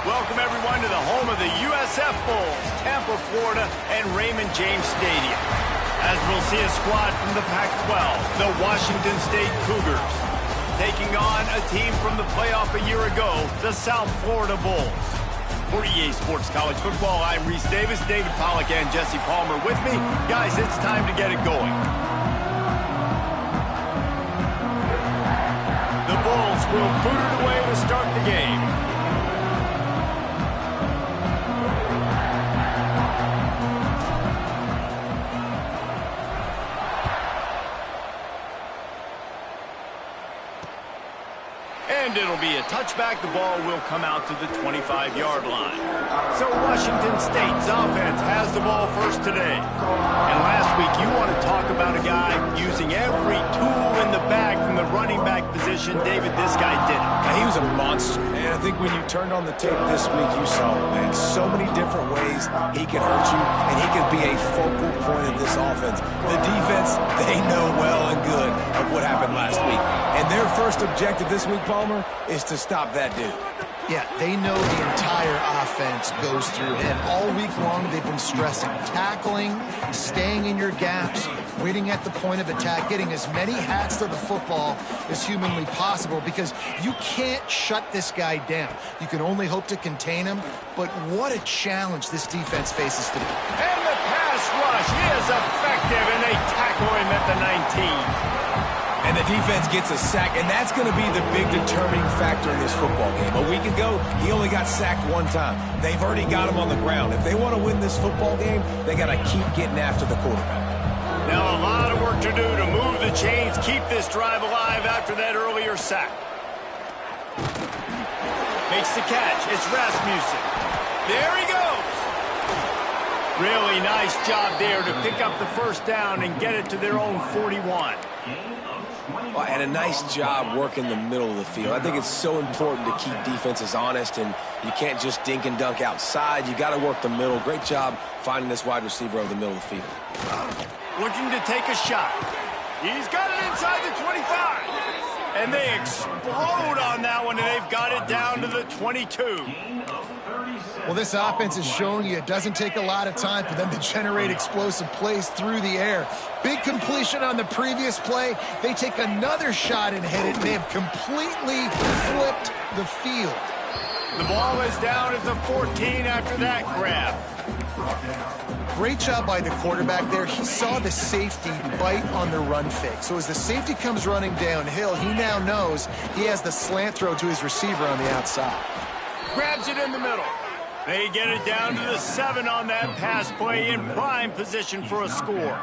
Welcome, everyone, to the home of the USF Bulls, Tampa, Florida, and Raymond James Stadium. As we'll see a squad from the Pac-12, the Washington State Cougars, taking on a team from the playoff a year ago, the South Florida Bulls. For EA Sports College Football, I'm Reese Davis, David Pollack, and Jesse Palmer with me. Guys, it's time to get it going. The Bulls will boot it away to start the game. And it'll be a touchback. The ball will come out to the 25-yard line. So Washington State's offense has the ball first today. And last week, you want to talk about a guy using every tool in the bag from the running back position. David, this guy did it. He was a monster. And I think when you turned on the tape this week, you saw it, man. So many different ways he can hurt you, and he can be a focal point of this offense. The defense, they know well and good of what happened last week. And their first objective this week, Palmer, is to stop that dude. Yeah, they know the entire offense goes through him. All week long, they've been stressing tackling, staying in your gaps, waiting at the point of attack, getting as many hats to the football as humanly possible, because you can't shut this guy down. You can only hope to contain him, but what a challenge this defense faces today. And the pass rush is effective, and they tackle him at the 19. And the defense gets a sack, and that's going to be the big determining factor in this football game. A week ago, he only got sacked one time. They've already got him on the ground. If they want to win this football game, they got to keep getting after the quarterback. Now a lot of work to do to move the chains, keep this drive alive after that earlier sack. Makes the catch. It's Rasmussen. There he goes. Really nice job there to pick up the first down and get it to their own 41. Well, and a nice job working the middle of the field. I think it's so important to keep defenses honest, and you can't just dink and dunk outside. You got to work the middle. Great job finding this wide receiver over the middle of the field. Looking to take a shot. He's got it inside the 25. And they explode on that one, and they've got it down to the 22. Well, this offense is showing you it doesn't take a lot of time for them to generate explosive plays through the air. Big completion on the previous play. They take another shot and hit it, and they have completely flipped the field. The ball is down at the 14 after that grab. Great job by the quarterback there. He saw the safety bite on the run fake. So as the safety comes running downhill, he now knows he has the slant throw to his receiver on the outside. Grabs it in the middle. They get it down to the 7 on that pass play, in prime position for a score.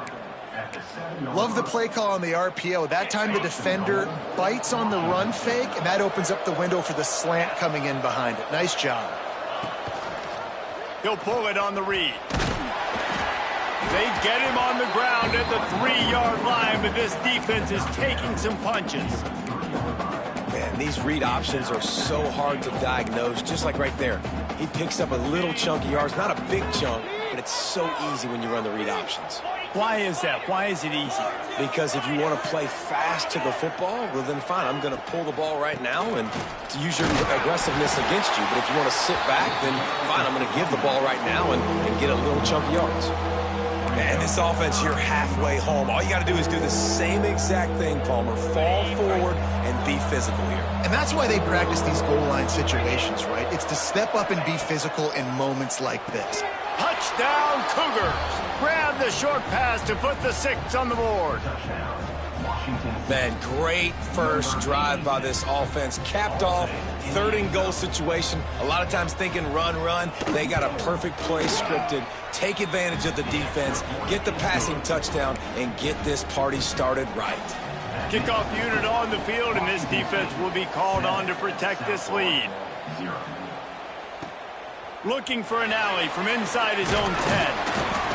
Love the play call on the RPO. That time the defender bites on the run fake, and that opens up the window for the slant coming in behind it. Nice job. He'll pull it on the read. They get him on the ground at the 3-yard line, but this defense is taking some punches. Man, these read options are so hard to diagnose, just like right there. He picks up a little chunk of yards, not a big chunk, but it's so easy when you run the read options. Why is that? Why is it easy? Because if you want to play fast to the football, well then fine, I'm going to pull the ball right now and to use your aggressiveness against you. But if you want to sit back, then fine, I'm going to give the ball right now and get a little chunk of yards. Man, this offense, you're halfway home. All you got to do is do the same exact thing, Palmer. Fall forward and be physical here. And that's why they practice these goal line situations, right? It's to step up and be physical in moments like this. Touchdown, Cougars. Grab the short pass to put the 6 on the board. Man, great first drive by this offense. Capped off, 3rd and goal situation. A lot of times thinking run. They got a perfect play scripted. Take advantage of the defense, get the passing touchdown, and get this party started right. Kickoff unit on the field, and this defense will be called on to protect this lead. Looking for an alley from inside his own 10.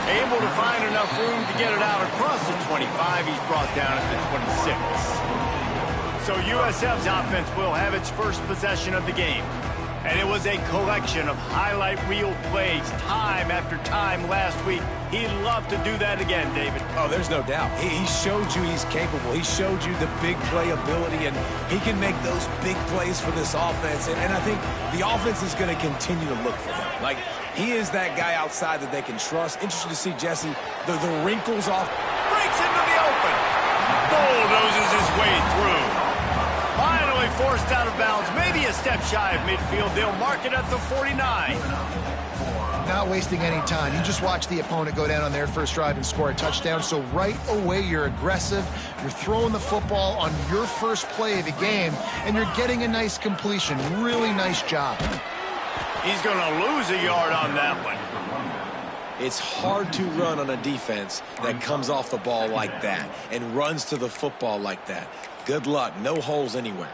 Able to find enough room to get it out across the 25. He's brought down at the 26. So USF's offense will have its first possession of the game. And it was a collection of highlight reel plays time after time last week. He'd love to do that again, David. Oh, there's no doubt. He showed you he's capable. He showed you the big play ability, and he can make those big plays for this offense. And I think the offense is going to continue to look for him. Like, he is that guy outside that they can trust. Interested to see, Jesse, the wrinkles off. Breaks into the open. Bulldozes his way through. Finally forced out of bounds, maybe a step shy of midfield. They'll mark it at the 49. Not wasting any time. You just watch the opponent go down on their first drive and score a touchdown. So right away, you're aggressive. You're throwing the football on your first play of the game, and you're getting a nice completion. Really nice job. He's going to lose a yard on that one. It's hard to run on a defense that comes off the ball like that and runs to the football like that. Good luck. No holes anywhere.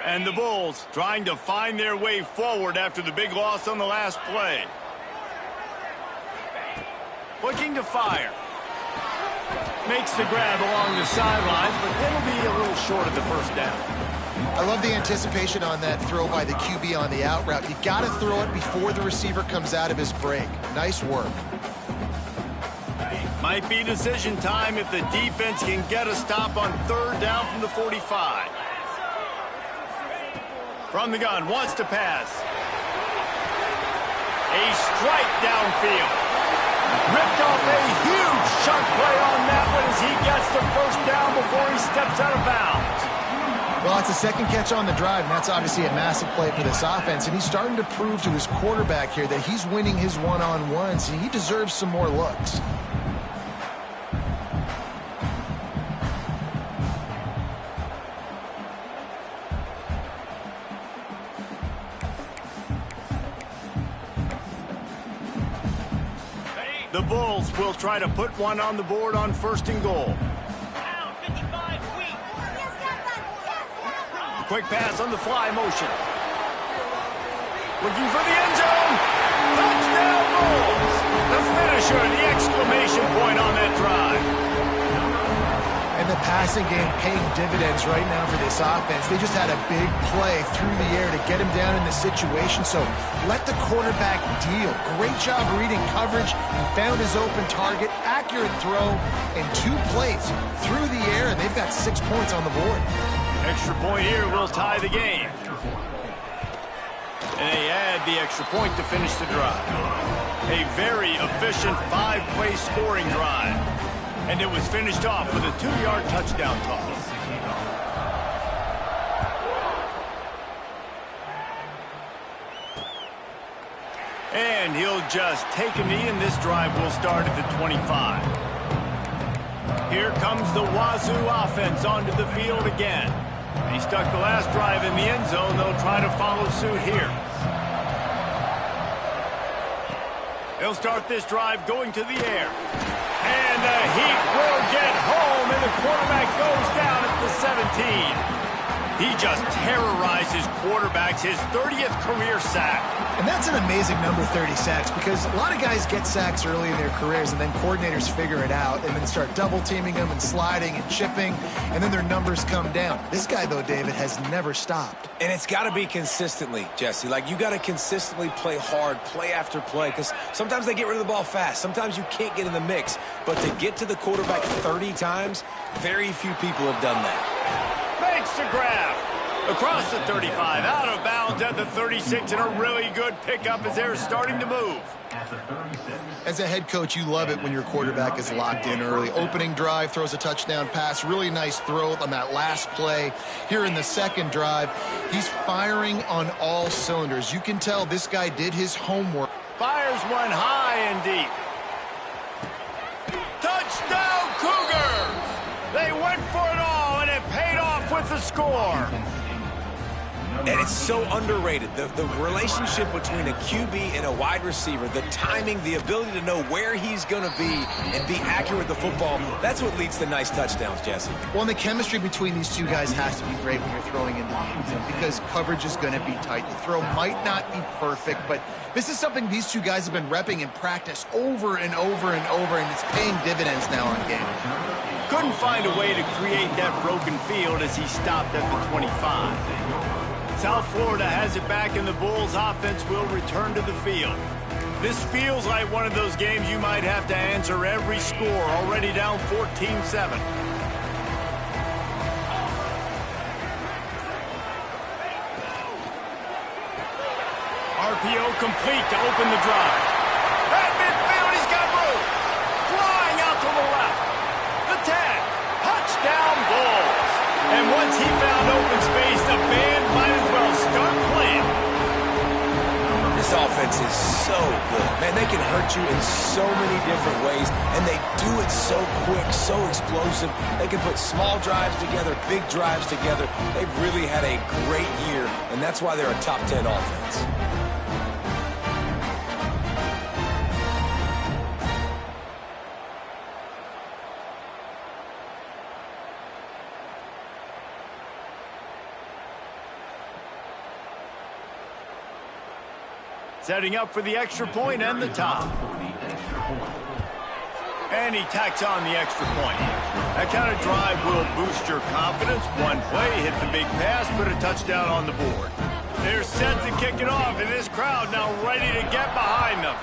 And the Bulls trying to find their way forward after the big loss on the last play. Looking to fire. Makes the grab along the sidelines, but it'll be a little short of the first down. I love the anticipation on that throw by the QB on the out route. You got to throw it before the receiver comes out of his break. Nice work. Might be decision time if the defense can get a stop on third down from the 45. From the gun, wants to pass. A strike downfield. Ripped off a huge chunk play on that one as he gets the first down before he steps out of bounds. Well, it's a second catch on the drive, and that's obviously a massive play for this offense. And he's starting to prove to his quarterback here that he's winning his one-on-ones, and he deserves some more looks. The Bulls will try to put one on the board on first and goal. Quick pass on the fly motion. Looking for the end zone. Touchdown Bulls. The finisher, the exclamation point on that drive. And the passing game paying dividends right now for this offense. They just had a big play through the air to get him down in the situation. So let the quarterback deal. Great job reading coverage. He found his open target, accurate throw, and 2 plays through the air, and they've got 6 points on the board. Extra point here will tie the game. And they add the extra point to finish the drive. A very efficient 5-play scoring drive. And it was finished off with a 2-yard touchdown toss. And he'll just take a knee, and this drive will start at the 25. Here comes the Wazoo offense onto the field again. He stuck the last drive in the end zone. They'll try to follow suit here. They'll start this drive going to the air. And the Heat will get home, and the quarterback goes down at the 17. He just terrorizes quarterbacks, his 30th career sack. And that's an amazing number, 30 sacks, because a lot of guys get sacks early in their careers, and then coordinators figure it out and then start double-teaming them and sliding and chipping, and then their numbers come down. This guy, though, David, has never stopped. And it's got to be consistently, Jesse. Like, you got to consistently play hard, play after play, because sometimes they get rid of the ball fast. Sometimes you can't get in the mix. But to get to the quarterback 30 times, very few people have done that. Makes the grab. Across the 35, out of bounds at the 36, and a really good pickup as they're starting to move. As a head coach, you love it when your quarterback is locked in early. Opening drive, throws a touchdown pass, really nice throw on that last play. Here in the second drive, he's firing on all cylinders. You can tell this guy did his homework. Fires one high and deep. Touchdown Cougars! They went for it all, and it paid off with the score. And it's so underrated. The relationship between a QB and a wide receiver, the timing, the ability to know where he's going to be and be accurate with the football, that's what leads to nice touchdowns, Jesse. Well, and the chemistry between these two guys has to be great when you're throwing in the end zone because coverage is going to be tight. The throw might not be perfect, but this is something these two guys have been repping in practice over and over and over, and it's paying dividends now on game. Couldn't find a way to create that broken field as he stopped at the 25. South Florida has it back, and the Bulls offense will return to the field. This feels like one of those games you might have to answer every score, already down 14-7. RPO complete to open the drive. At midfield, he's got room. Flying out to the left. The tag. Touchdown, Bulls. And once he found open space, the band might as well start playing. This offense is so good. Man, they can hurt you in so many different ways, and they do it so quick, so explosive. They can put small drives together, big drives together. They've really had a great year, and that's why they're a top 10 offense. Setting up for the extra point and the top. And he tacks on the extra point. That kind of drive will boost your confidence. One play, hit the big pass, put a touchdown on the board. They're set to kick it off, and this crowd now ready to get behind them.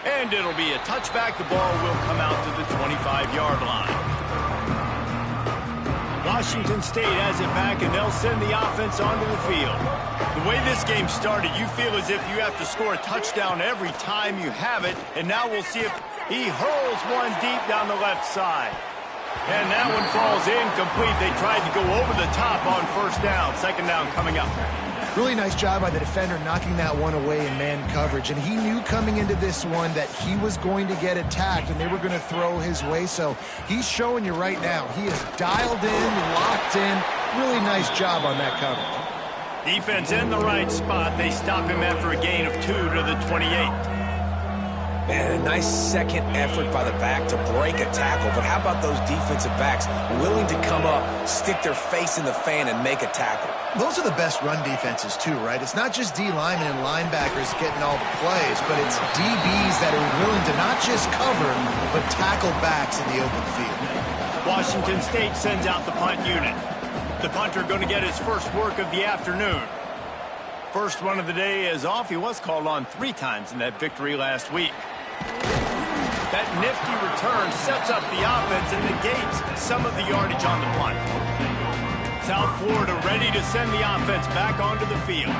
And it'll be a touchback. The ball will come out to the 25-yard line. Washington State has it back, and they'll send the offense onto the field. The way this game started, you feel as if you have to score a touchdown every time you have it, and now we'll see if he hurls one deep down the left side. And that one falls incomplete. They tried to go over the top on first down. Second down coming up. Really nice job by the defender knocking that one away in man coverage. And he knew coming into this one that he was going to get attacked and they were going to throw his way. So he's showing you right now. He is dialed in, locked in. Really nice job on that coverage. Defense in the right spot. They stop him after a gain of 2 to the 28. Man, a nice second effort by the back to break a tackle. But how about those defensive backs willing to come up, stick their face in the fan, and make a tackle? Those are the best run defenses, too, right? It's not just D linemen and linebackers getting all the plays, but it's DBs that are willing to not just cover, but tackle backs in the open field. Washington State sends out the punt unit. The punter going to get his first work of the afternoon. First one of the day is off. He was called on 3 times in that victory last week. That nifty return sets up the offense and negates some of the yardage on the punt. South Florida ready to send the offense back onto the field.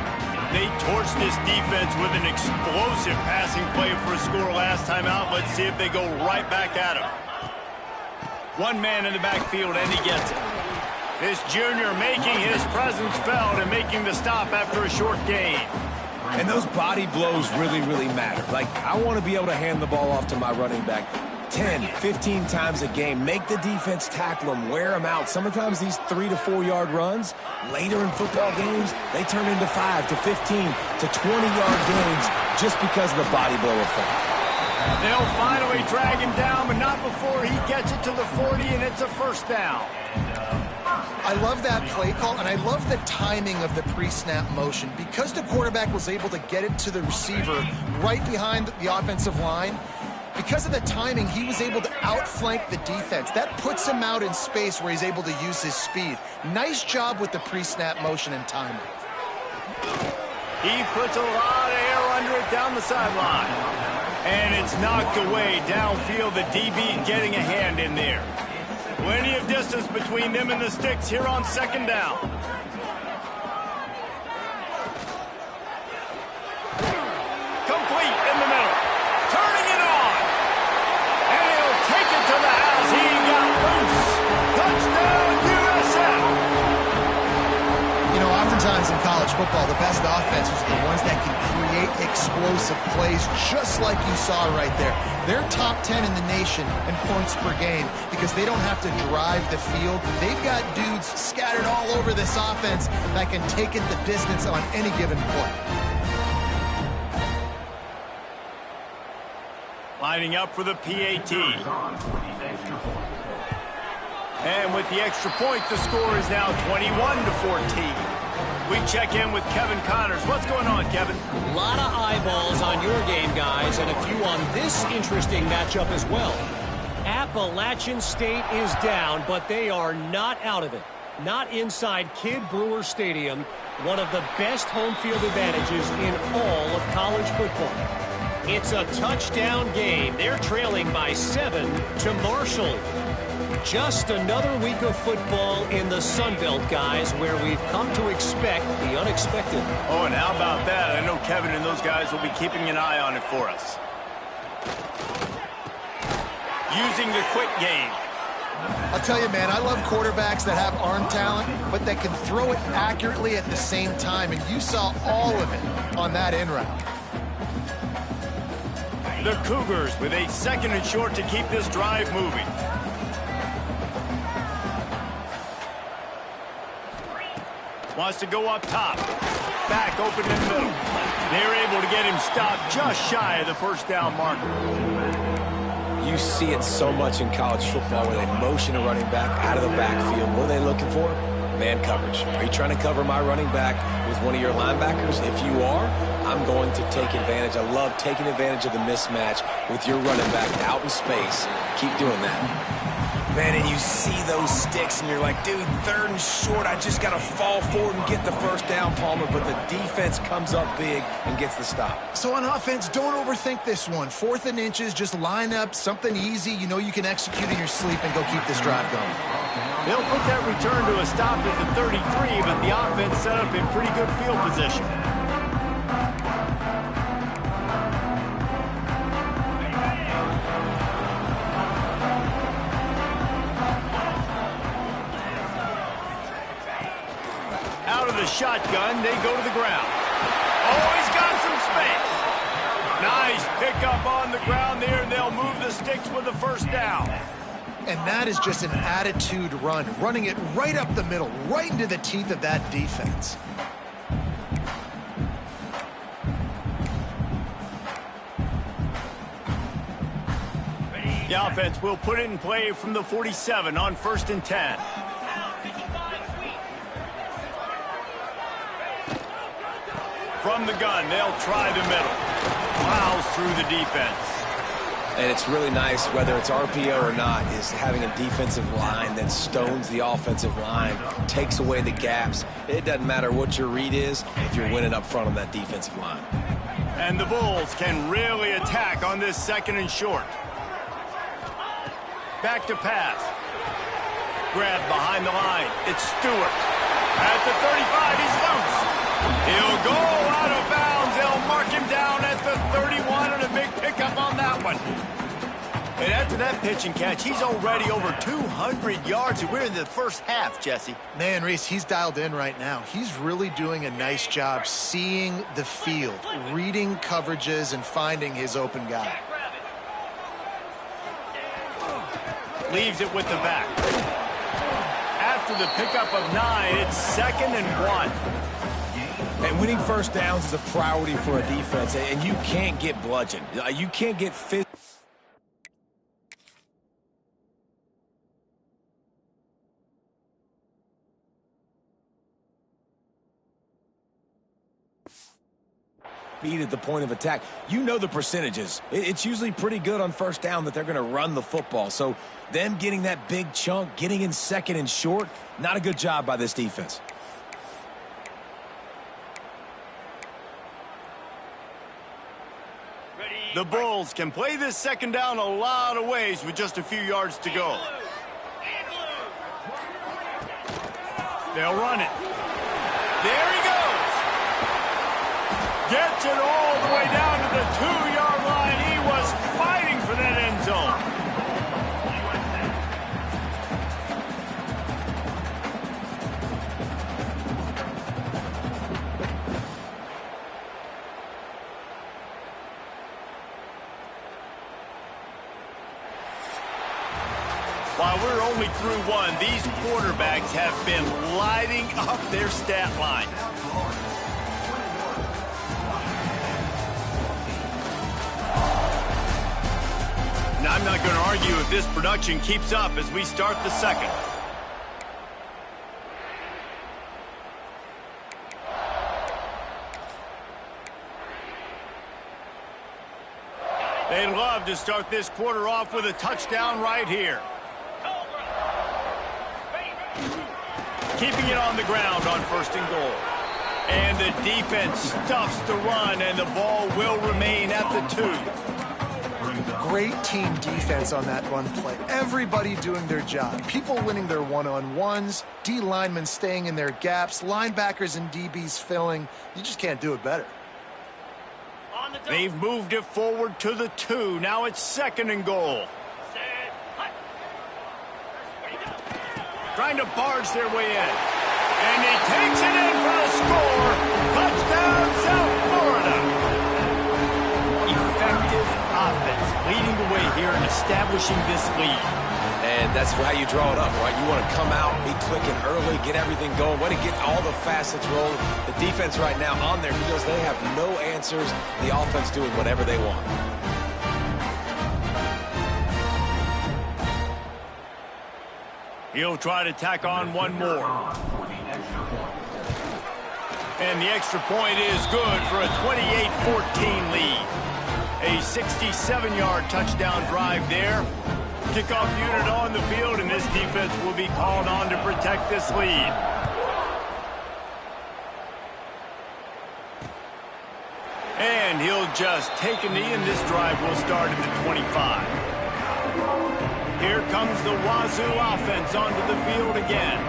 They torched this defense with an explosive passing play for a score last time out. Let's see if they go right back at him. One man in the backfield, and he gets it. This junior making his presence felt and making the stop after a short gain. And those body blows really, really matter. Like, I want to be able to hand the ball off to my running back 10, 15 times a game. Make the defense tackle them, wear them out. Sometimes these 3 to 4 yard runs, later in football games, they turn into 5 to 15 to 20-yard games just because of the body blow effect. They'll finally drag him down, but not before he gets it to the 40, and it's a first down. I love that play call, and I love the timing of the pre-snap motion. Because the quarterback was able to get it to the receiver right behind the offensive line, because of the timing, he was able to outflank the defense. That puts him out in space where he's able to use his speed. Nice job with the pre-snap motion and timing. He puts a lot of air under it down the sideline. And it's knocked away downfield. The DB getting a hand in there. Plenty of distance between them and the sticks here on second down. Complete in the middle. Turning it on. And he'll take it to the house. He got loose. Touchdown, USF. You know, oftentimes in college football, the best offenses are the ones that can create explosive plays, just like you saw right there. They're top 10 in the nation in points per game because they don't have to drive the field. They've got dudes scattered all over this offense that can take it the distance on any given play. Lining up for the PAT. And with the extra point, the score is now 21-14. We check in with Kevin Connors. What's going on, Kevin? A lot of eyeballs on your game, guys, and a few on this interesting matchup as well. App Appalachian State is down, but they are not out of it. Not inside Kidd Brewer Stadium, one of the best home field advantages in all of college football. It's a touchdown game. They're trailing by 7 to Marshall. Just another week of football in the Sun Belt, guys, where we've come to expect the unexpected. Oh, and how about that? I know Kevin and those guys will be keeping an eye on it for us. Using the quick game. I'll tell you, man, I love quarterbacks that have arm talent, but that can throw it accurately at the same time, and you saw all of it on that in route. The Cougars with a 2nd and short to keep this drive moving. Wants to go up top. Back open in the middle. They're able to get him stopped just shy of the first down marker. You see it so much in college football where they motion a running back out of the backfield. What are they looking for? Man coverage. Are you trying to cover my running back with one of your linebackers? If you are, I'm going to take advantage. I love taking advantage of the mismatch with your running back out in space. Keep doing that. Man, and you see those sticks, and you're like, dude, 3rd and short. I just got to fall forward and get the first down, Palmer. But the defense comes up big and gets the stop. So on offense, don't overthink this one. 4th and inches, just line up something easy. You know you can execute in your sleep and go keep this drive going. They'll put that return to a stop at the 33, but the offense set up in pretty good field position. Out of the shotgun, they go to the ground. Oh, he's got some space. Nice pickup on the ground there, and they'll move the sticks with the first down. And that is just an attitude run, running it right up the middle, right into the teeth of that defense. The offense will put it in play from the 47 on 1st and 10. From the gun, they'll try the middle. Plows through the defense. And it's really nice, whether it's RPO or not, is having a defensive line that stones the offensive line, takes away the gaps. It doesn't matter what your read is if you're winning up front on that defensive line. And the Bulls can really attack on this 2nd and short. Back to pass. Grab behind the line. It's Stewart. At the 35, he's loose. He'll go out of bounds. They'll mark him down at the 31, and a big pickup on that one. And after that pitch and catch, he's already over 200 yards, and we're in the first half, Jesse. Man, Reese, he's dialed in right now. He's really doing a nice job seeing the field, reading coverages, and finding his open guy. Leaves it with the back. After the pickup of 9, it's 2nd and 1. And winning first downs is a priority for a defense, and you can't get bludgeoned. You can't get physical. Beat at the point of attack. You know the percentages. It's usually pretty good on first down that they're going to run the football. So them getting that big chunk, getting in 2nd and short, not a good job by this defense. The Bulls can play this 2nd down a lot of ways with just a few yards to go. They'll run it. There he goes. Gets it all the way down to the 2-yard line. He was fighting for that end zone. While we're only through one, these quarterbacks have been lighting up their stat line. Now, I'm not going to argue if this production keeps up as we start the 2nd. They'd love to start this quarter off with a touchdown right here. Keeping it on the ground on 1st and goal. And the defense stuffs the run, and the ball will remain at the 2. Great team defense on that run play. Everybody doing their job. People winning their one-on-ones, D linemen staying in their gaps, linebackers and DBs filling. You just can't do it better. They've moved it forward to the 2. Now it's 2nd and goal. Trying to barge their way in. And he takes it in for a score. Touchdown, South Florida. Effective offense leading the way here and establishing this lead. And that's how you draw it up, right? You want to come out, be clicking early, get everything going, want to get all the facets rolling. The defense right now on their heels, they have no answers. The offense doing whatever they want. He'll try to tack on one more. And the extra point is good for a 28-14 lead. A 67-yard touchdown drive there. Kickoff unit on the field, and this defense will be called on to protect this lead. And he'll just take a knee, and this drive will start at the 25. Here comes the Wazoo offense onto the field again.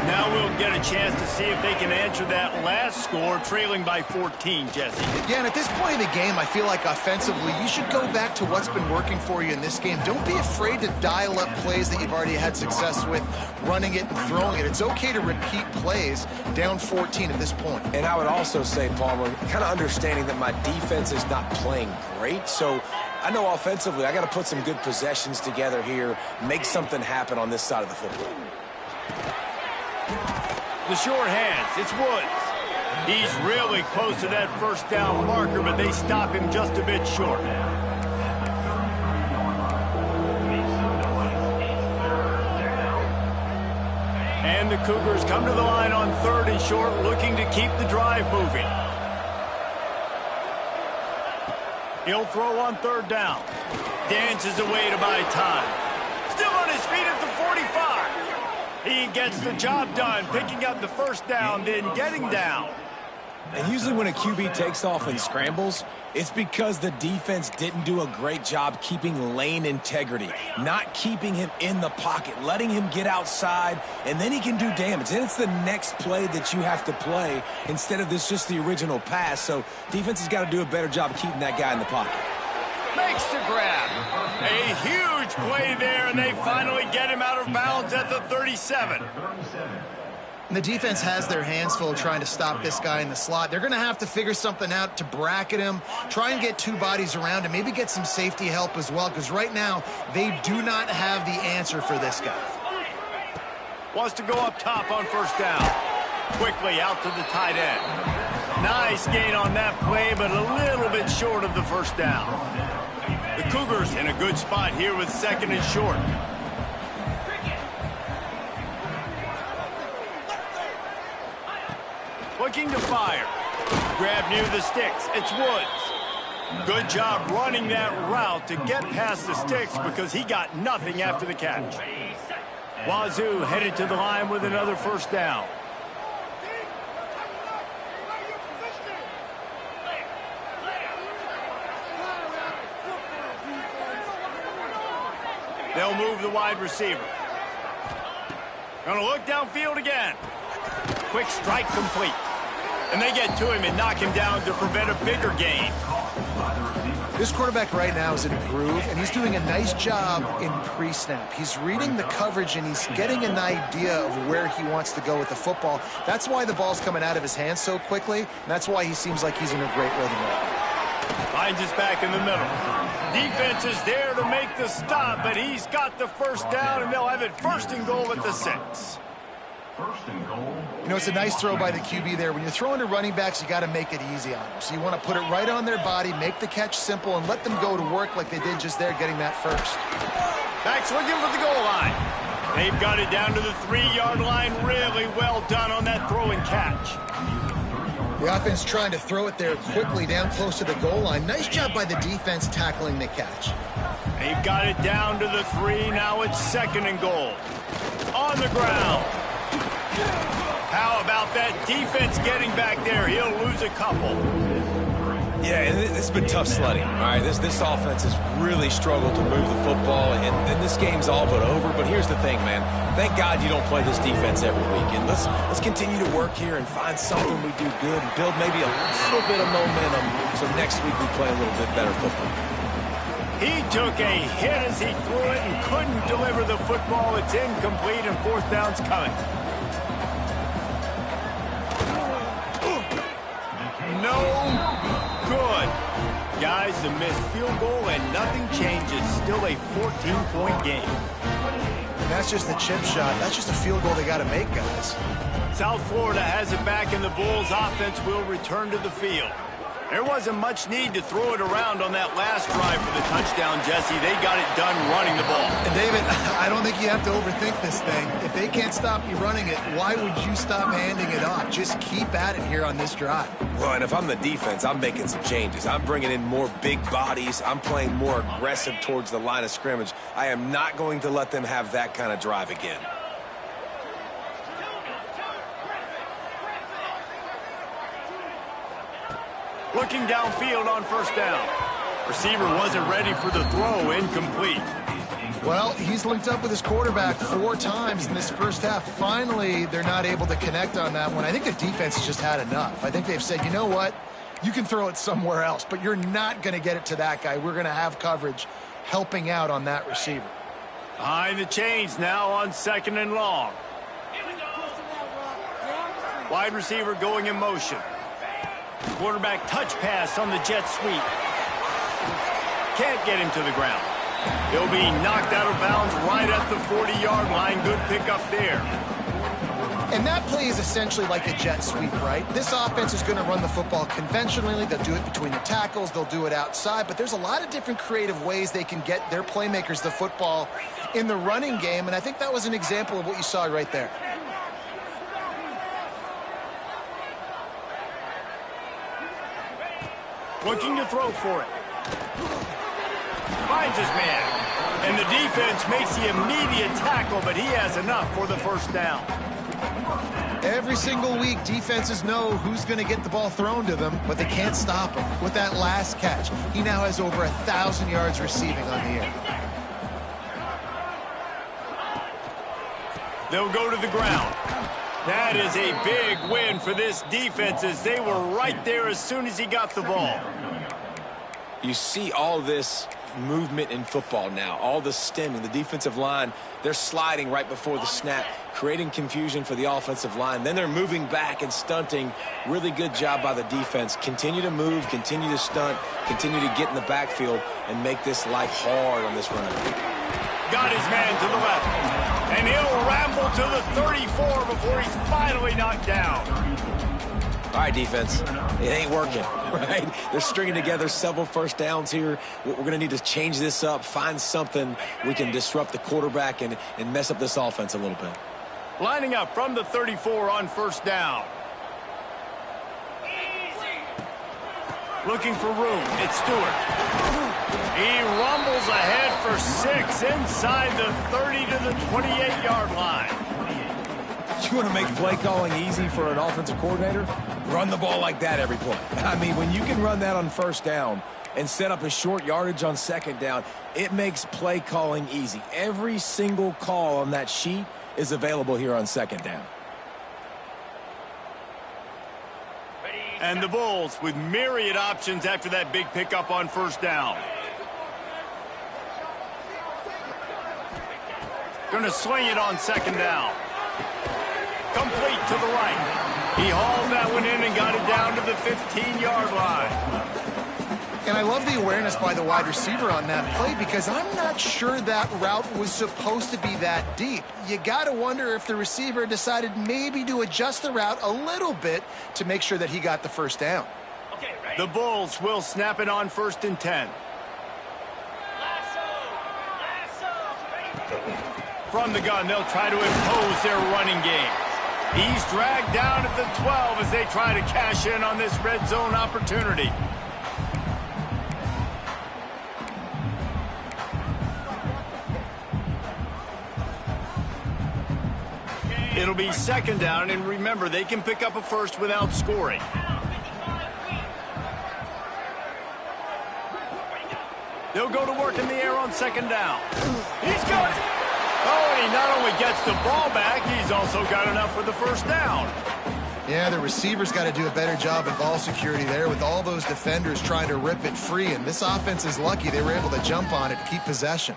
Now we'll get a chance to see if they can answer that last score, trailing by 14, Jesse. Yeah, and at this point in the game, I feel like offensively, you should go back to what's been working for you in this game. Don't be afraid to dial up plays that you've already had success with, running it and throwing it. It's okay to repeat plays down 14 at this point. And I would also say, Palmer, kind of understanding that my defense is not playing great, so I know offensively I got to put some good possessions together here, make something happen on this side of the football. The short hands, it's Woods. He's really close to that first down marker, but they stop him just a bit short. And the Cougars come to the line on 3rd and short, looking to keep the drive moving. He'll throw on 3rd down. Dances away to buy time. Still on his feet at the 45. He gets the job done, picking up the first down, then getting down. And usually when a QB takes off and scrambles, it's because the defense didn't do a great job keeping lane integrity, not keeping him in the pocket, letting him get outside, and then he can do damage. And it's the next play that you have to play instead of this just the original pass. So defense has got to do a better job of keeping that guy in the pocket. Makes the grab. A huge play there, and they finally get him out of bounds at the 37. And the defense has their hands full trying to stop this guy in the slot. They're going to have to figure something out to bracket him, try and get 2 bodies around him, maybe get some safety help as well, because right now they do not have the answer for this guy. Wants to go up top on 1st down. Quickly out to the tight end. Nice gain on that play, but a little bit short of the first down. The Cougars in a good spot here with 2nd and short. Looking to fire. Grab near the sticks. It's Woods. Good job running that route to get past the sticks because he got nothing after the catch. Wazoo headed to the line with another 1st down. They'll move the wide receiver. Gonna look downfield again. Quick strike complete. And they get to him and knock him down to prevent a bigger gain. This quarterback right now is in a groove, and he's doing a nice job in pre-snap. He's reading the coverage, and he's getting an idea of where he wants to go with the football. That's why the ball's coming out of his hands so quickly, and that's why he seems like he's in a great rhythm right now. Finds his back in the middle. Defense is there to make the stop, but he's got the 1st down, and they'll have it 1st and goal at the 6. You know, it's a nice throw by the QB there. When you're throwing to running backs, you got to make it easy on them. So you want to put it right on their body, make the catch simple, and let them go to work like they did just there, getting that 1st. Backs looking for the goal line. They've got it down to the 3-yard line. Really well done on that throw and catch. The offense trying to throw it there quickly down close to the goal line. Nice job by the defense tackling the catch. They've got it down to the 3. Now it's 2nd and goal. On the ground. How about that defense getting back there? He'll lose a couple. Yeah, and it's been tough sledding. All right, this offense has really struggled to move the football, and this game's all but over. But here's the thing, man. Thank God you don't play this defense every week. And let's continue to work here and find something we do good and build maybe a little bit of momentum so next week we play a little bit better football. He took a hit as he threw it and couldn't deliver the football. It's incomplete, and 4th down's coming. No good. Guys, a missed field goal, and nothing changes. Still a 14-point game. And that's just the chip shot. That's just a field goal they got to make, guys. South Florida has it back, and the Bulls offense will return to the field. There wasn't much need to throw it around on that last drive for the touchdown, Jesse. They got it done running the ball. And David, I don't think you have to overthink this thing. If they can't stop you running it, why would you stop handing it off? Just keep at it here on this drive. Well, and if I'm the defense, I'm making some changes. I'm bringing in more big bodies. I'm playing more aggressive towards the line of scrimmage. I am not going to let them have that kind of drive again. Looking downfield on 1st down. Receiver wasn't ready for the throw, incomplete. Well, he's linked up with his quarterback 4 times in this first half. Finally, they're not able to connect on that one. I think the defense has just had enough. I think they've said, you know what? You can throw it somewhere else, but you're not going to get it to that guy. We're going to have coverage helping out on that receiver. Behind the chains now on 2nd and long. Wide receiver going in motion. Quarterback touch pass on the jet sweep. Can't get him to the ground. He'll be knocked out of bounds right at the 40-yard line. Good pickup there. And that play is essentially like a jet sweep, right? This offense is going to run the football conventionally. They'll do it between the tackles. They'll do it outside. But there's a lot of different creative ways they can get their playmakers the football in the running game. And I think that was an example of what you saw right there. Looking to throw for it. Finds his man. And the defense makes the immediate tackle, but he has enough for the 1st down. Every single week, defenses know who's going to get the ball thrown to them, but they can't stop him. With that last catch, he now has over 1,000 yards receiving on the air. They'll go to the ground. That is a big win for this defense as they were right there as soon as he got the ball. You see all this movement in football now, all the stemming, the defensive line, they're sliding right before the snap, creating confusion for the offensive line. Then they're moving back and stunting. Really good job by the defense. Continue to move, continue to stunt, continue to get in the backfield and make this life hard on this running back. Got his man to the left. And he'll ramble to the 34 before he's finally knocked down. All right, defense. It ain't working, right? They're stringing together several 1st downs here. We're going to need to change this up, find something we can disrupt the quarterback and mess up this offense a little bit. Lining up from the 34 on 1st down. Looking for room. It's Stewart. He rumbles ahead for 6 inside the 30 to the 28-yard line. You want to make play calling easy for an offensive coordinator? Run the ball like that every play. I mean, when you can run that on 1st down and set up a short yardage on 2nd down, it makes play calling easy. Every single call on that sheet is available here on 2nd down. And the Bulls with myriad options after that big pickup on 1st down. Going to swing it on 2nd down. Complete to the right. He hauled that one in and got it down to the 15-yard line. And I love the awareness by the wide receiver on that play because I'm not sure that route was supposed to be that deep. You got to wonder if the receiver decided maybe to adjust the route a little bit to make sure that he got the 1st down. The Bulls will snap it on 1st and 10. From the gun, they'll try to impose their running game. He's dragged down at the 12 as they try to cash in on this red zone opportunity. It'll be second down, and remember, they can pick up a first without scoring. They'll go to work in the air on second down. He's got it. Oh, and he not only gets the ball back, he's also got enough for the first down. Yeah, the receiver's got to do a better job at ball security there with all those defenders trying to rip it free, and this offense is lucky they were able to jump on it to keep possession.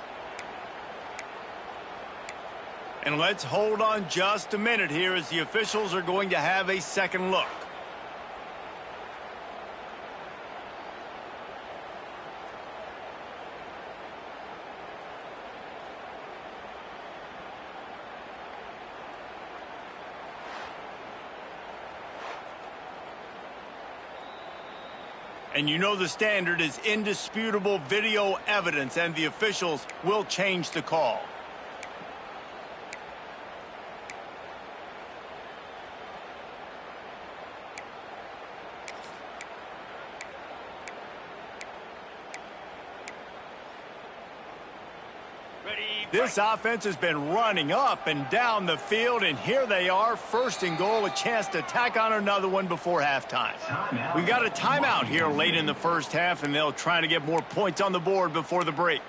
And let's hold on just a minute here as the officials are going to have a second look. And you know the standard is indisputable video evidence, and the officials will change the call. This offense has been running up and down the field, and here they are, first and goal, a chance to tack on another one before halftime. We got a timeout here late in the first half, and they'll try to get more points on the board before the break.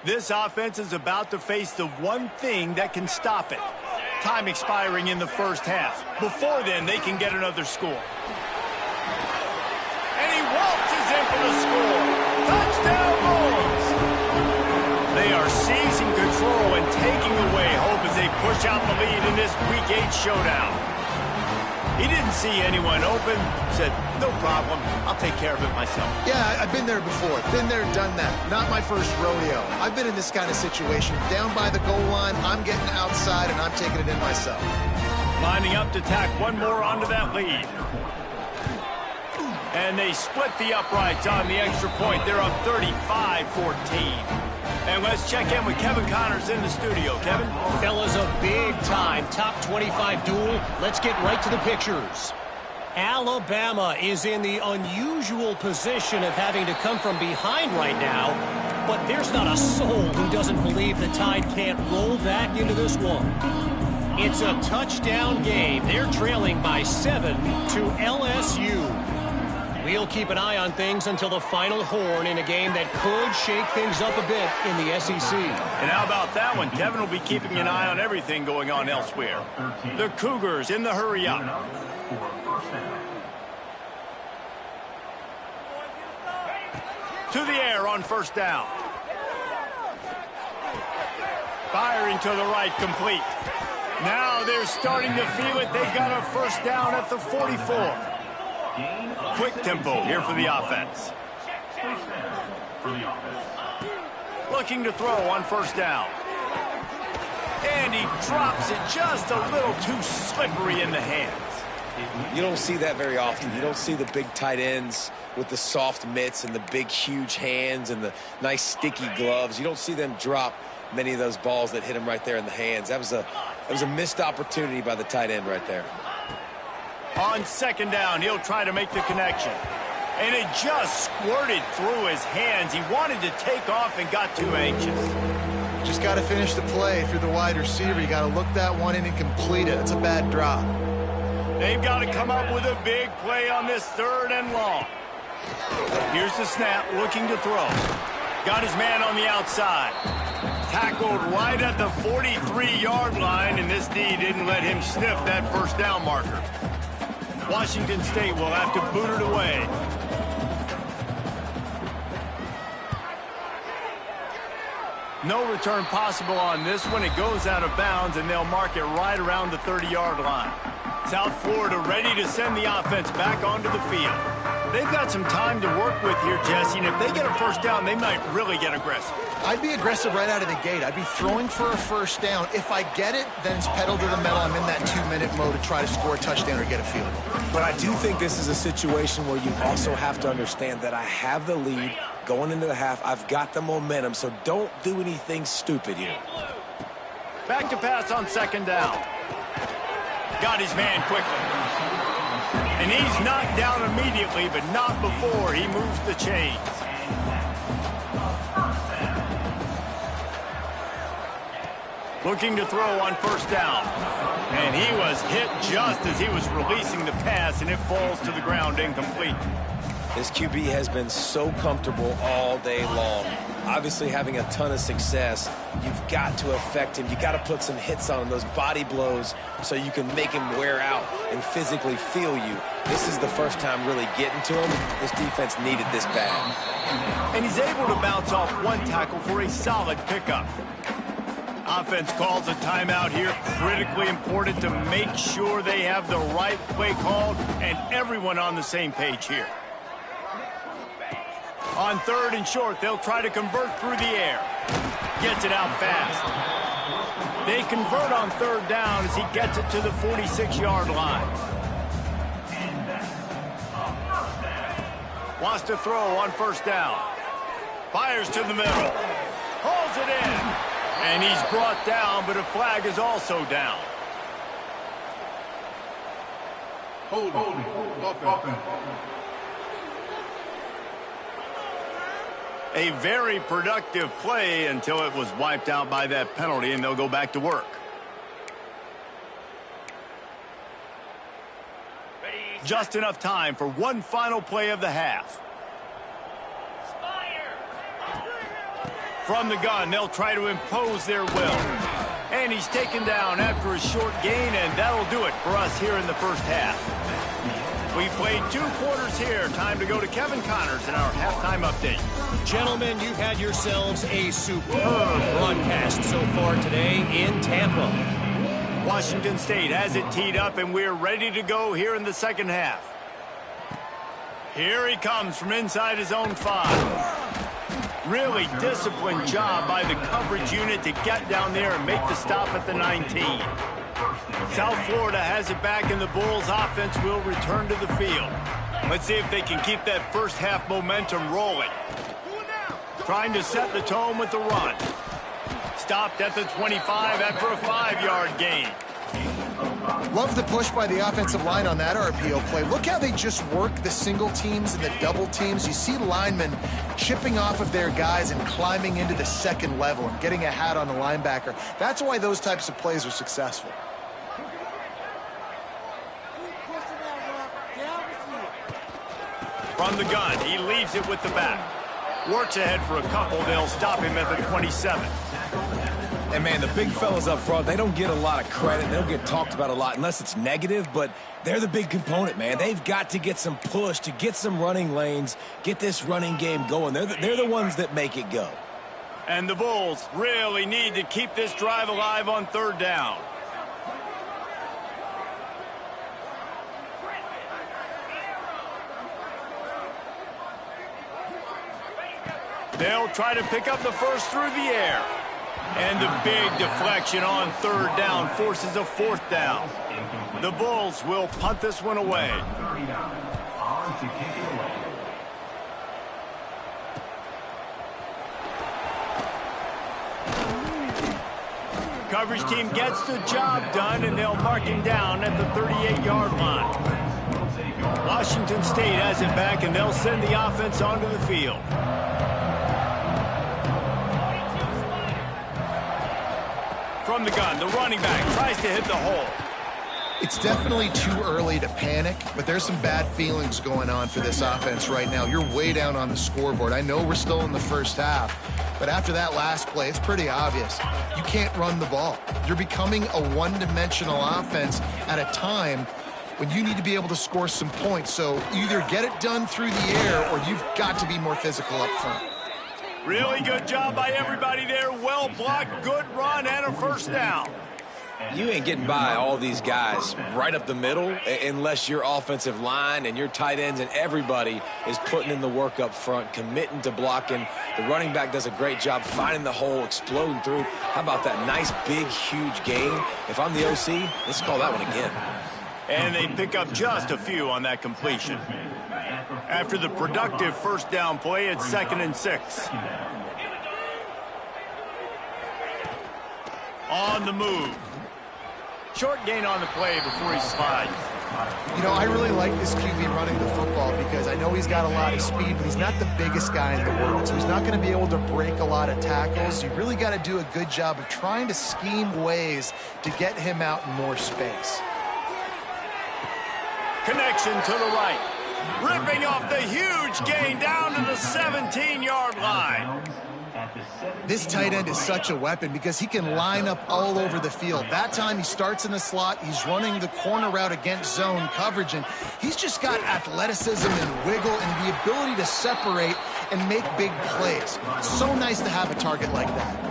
This offense is about to face the one thing that can stop it. Time expiring in the first half. Before then, they can get another score. And he waltzes in for the score. Touchdown, Bulls! They are seizing control and taking away hope as they push out the lead in this Week 8 showdown. He didn't see anyone open, said, no problem, I'll take care of it myself. Yeah, I've been there before. Been there, done that. Not my first rodeo. I've been in this kind of situation. Down by the goal line, I'm getting outside, and I'm taking it in myself. Lining up to tack one more onto that lead. And they split the uprights on the extra point. They're up 35-14. And let's check in with Kevin Connors in the studio. Kevin? Fellas, a big-time top 25 duel. Let's get right to the pictures. Alabama is in the unusual position of having to come from behind right now, but there's not a soul who doesn't believe the Tide can't roll back into this one. It's a touchdown game. They're trailing by 7 to LSU. We'll keep an eye on things until the final horn in a game that could shake things up a bit in the SEC. And how about that one? Kevin will be keeping an eye on everything going on elsewhere. The Cougars in the hurry up. To the air on first down. Firing to the right, complete. Now they're starting to feel it. They've got a first down at the 44. Quick tempo here for the offense. Looking to throw on first down. And he drops it just a little too slippery in the hands. You don't see that very often. You don't see the big tight ends with the soft mitts and the big, huge hands and the nice, sticky gloves. You don't see them drop many of those balls that hit him right there in the hands. That was a missed opportunity by the tight end right there. On second down, he'll try to make the connection. And it just squirted through his hands. He wanted to take off and got too anxious. Just got to finish the play through the wide receiver. You got to look that one in and complete it. It's a bad drop. They've got to come up with a big play on this third and long. Here's the snap, looking to throw. Got his man on the outside. Tackled right at the 43-yard line, and this D didn't let him sniff that first down marker. Washington State will have to boot it away. No return possible on this one. It goes out of bounds, and they'll mark it right around the 30-yard line. South Florida ready to send the offense back onto the field. They've got some time to work with here, Jesse, and if they get a first down, they might really get aggressive. I'd be aggressive right out of the gate. I'd be throwing for a first down. If I get it, then it's pedal to the metal. I'm in that 2-minute mode to try to score a touchdown or get a field goal. But I do think this is a situation where you also have to understand that I have the lead going into the half. I've got the momentum, so don't do anything stupid here. Back to pass on second down. Got his man quickly. And he's knocked down immediately, but not before he moves the chains. Looking to throw on first down. And he was hit just as he was releasing the pass, and it falls to the ground incomplete. This QB has been so comfortable all day long. Obviously having a ton of success. You've got to affect him. You got to put some hits on him, those body blows, so you can make him wear out and physically feel you. This is the first time really getting to him. This defense needed this bad. And he's able to bounce off one tackle for a solid pickup. Offense calls a timeout here. Critically important to make sure they have the right play called and everyone on the same page here. On third and short, they'll try to convert through the air. Gets it out fast. They convert on third down as he gets it to the 46-yard line. Wants to throw on first down. Fires to the middle. Holds it in. And he's brought down, but a flag is also down. Holding. Offense. A very productive play until it was wiped out by that penalty, and they'll go back to work. Just enough time for one final play of the half. From the gun, they'll try to impose their will. And he's taken down after a short gain, and that'll do it for us here in the first half. We played 2 quarters here. Time to go to Kevin Connors in our halftime update. Gentlemen, you've had yourselves a superb broadcast so far today in Tampa. Washington State has it teed up, and we're ready to go here in the second half. Here he comes from inside his own 5. Really disciplined job by the coverage unit to get down there and make the stop at the 19. South Florida has it back, and the Bulls offense will return to the field. Let's see if they can keep that first half momentum rolling. Trying to set the tone with the run. Stopped at the 25 after a 5-yard gain. Love the push by the offensive line on that RPO play. Look how they just work the single teams and the double teams. You see linemen chipping off of their guys and climbing into the second level and getting a hat on the linebacker. That's why those types of plays are successful. From the gun, he leaves it with the back. Works ahead for a couple. They'll stop him at the 27. And, man, the big fellas up front, they don't get a lot of credit. They don't get talked about a lot unless it's negative, but they're the big component, man. They've got to get some push, to get some running lanes, get this running game going. They're the ones that make it go. And the Bulls really need to keep this drive alive on third down. They'll try to pick up the first through the air. And the big deflection on third down forces a fourth down. The Bulls will punt this one away. Coverage team gets the job done, and they'll mark him down at the 38-yard line. Washington State has it back, and they'll send the offense onto the field. From the gun, the running back tries to hit the hole. It's definitely too early to panic, but there's some bad feelings going on for this offense right now. You're way down on the scoreboard. I know we're still in the first half, but after that last play, it's pretty obvious. You can't run the ball. You're becoming a one-dimensional offense at a time when you need to be able to score some points. So either get it done through the air or you've got to be more physical up front. Really good job by everybody there. Well blocked, good run, and a first down. You ain't getting by all these guys right up the middle unless your offensive line and your tight ends and everybody is putting in the work up front, committing to blocking. The running back does a great job finding the hole, exploding through. How about that nice, big, huge gain? If I'm the OC, let's call that one again. And they pick up just a few on that completion. After the productive first down play, it's 2nd and 6. On the move. Short gain on the play before he slides. You know, I really like this QB running the football because I know he's got a lot of speed, but he's not the biggest guy in the world, so he's not going to be able to break a lot of tackles. You really got to do a good job of trying to scheme ways to get him out in more space. Connection to the right. Ripping off the huge gain down to the 17-yard line. This tight end is such a weapon because he can line up all over the field. That time he starts in the slot, he's running the corner route against zone coverage, and he's just got athleticism and wiggle and the ability to separate and make big plays. It's so nice to have a target like that.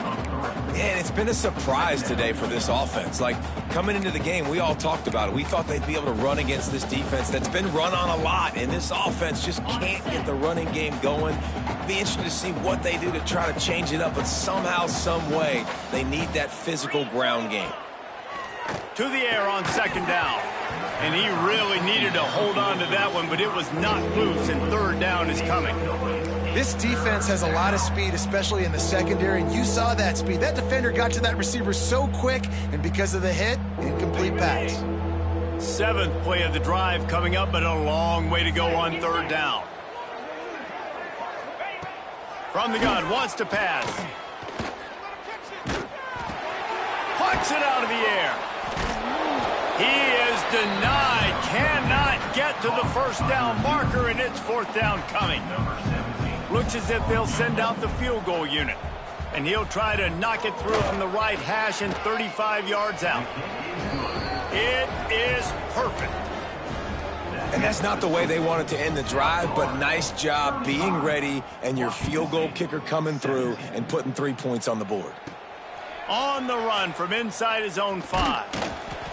And it's been a surprise today for this offense. Like, coming into the game, we all talked about it. We thought they'd be able to run against this defense that's been run on a lot, and this offense just can't get the running game going. Be interested to see what they do to try to change it up, but somehow, some way, they need that physical ground game. To the air on second down. And he really needed to hold on to that one, but it was not loose, and third down is coming. This defense has a lot of speed, especially in the secondary, and you saw that speed. That defender got to that receiver so quick, and because of the hit, incomplete pass. 7th play of the drive coming up, but a long way to go on third down. From the gun, wants to pass. Pucks it out of the air. He is denied, cannot get to the first down marker, and it's fourth down coming. Looks as if they'll send out the field goal unit, and he'll try to knock it through from the right hash and 35 yards out. It is perfect. And that's not the way they wanted to end the drive, but nice job being ready and your field goal kicker coming through and putting 3 points on the board. On the run from inside his own 5.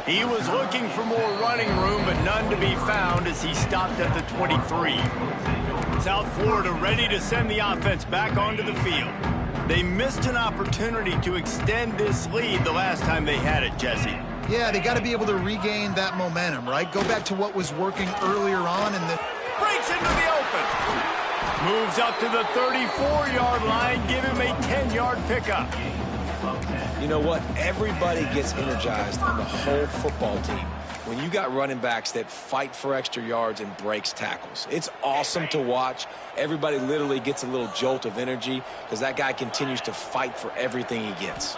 He was looking for more running room, but none to be found as he stopped at the 23. South Florida ready to send the offense back onto the field. They missed an opportunity to extend this lead the last time they had it, Jesse. Yeah, they got to be able to regain that momentum, right? Go back to what was working earlier on and the Breaks into the open. Moves up to the 34-yard line. Give him a 10-yard pickup. You know what? Everybody gets energized on the whole football team when you got running backs that fight for extra yards and breaks tackles. It's awesome to watch. Everybody literally gets a little jolt of energy because that guy continues to fight for everything he gets.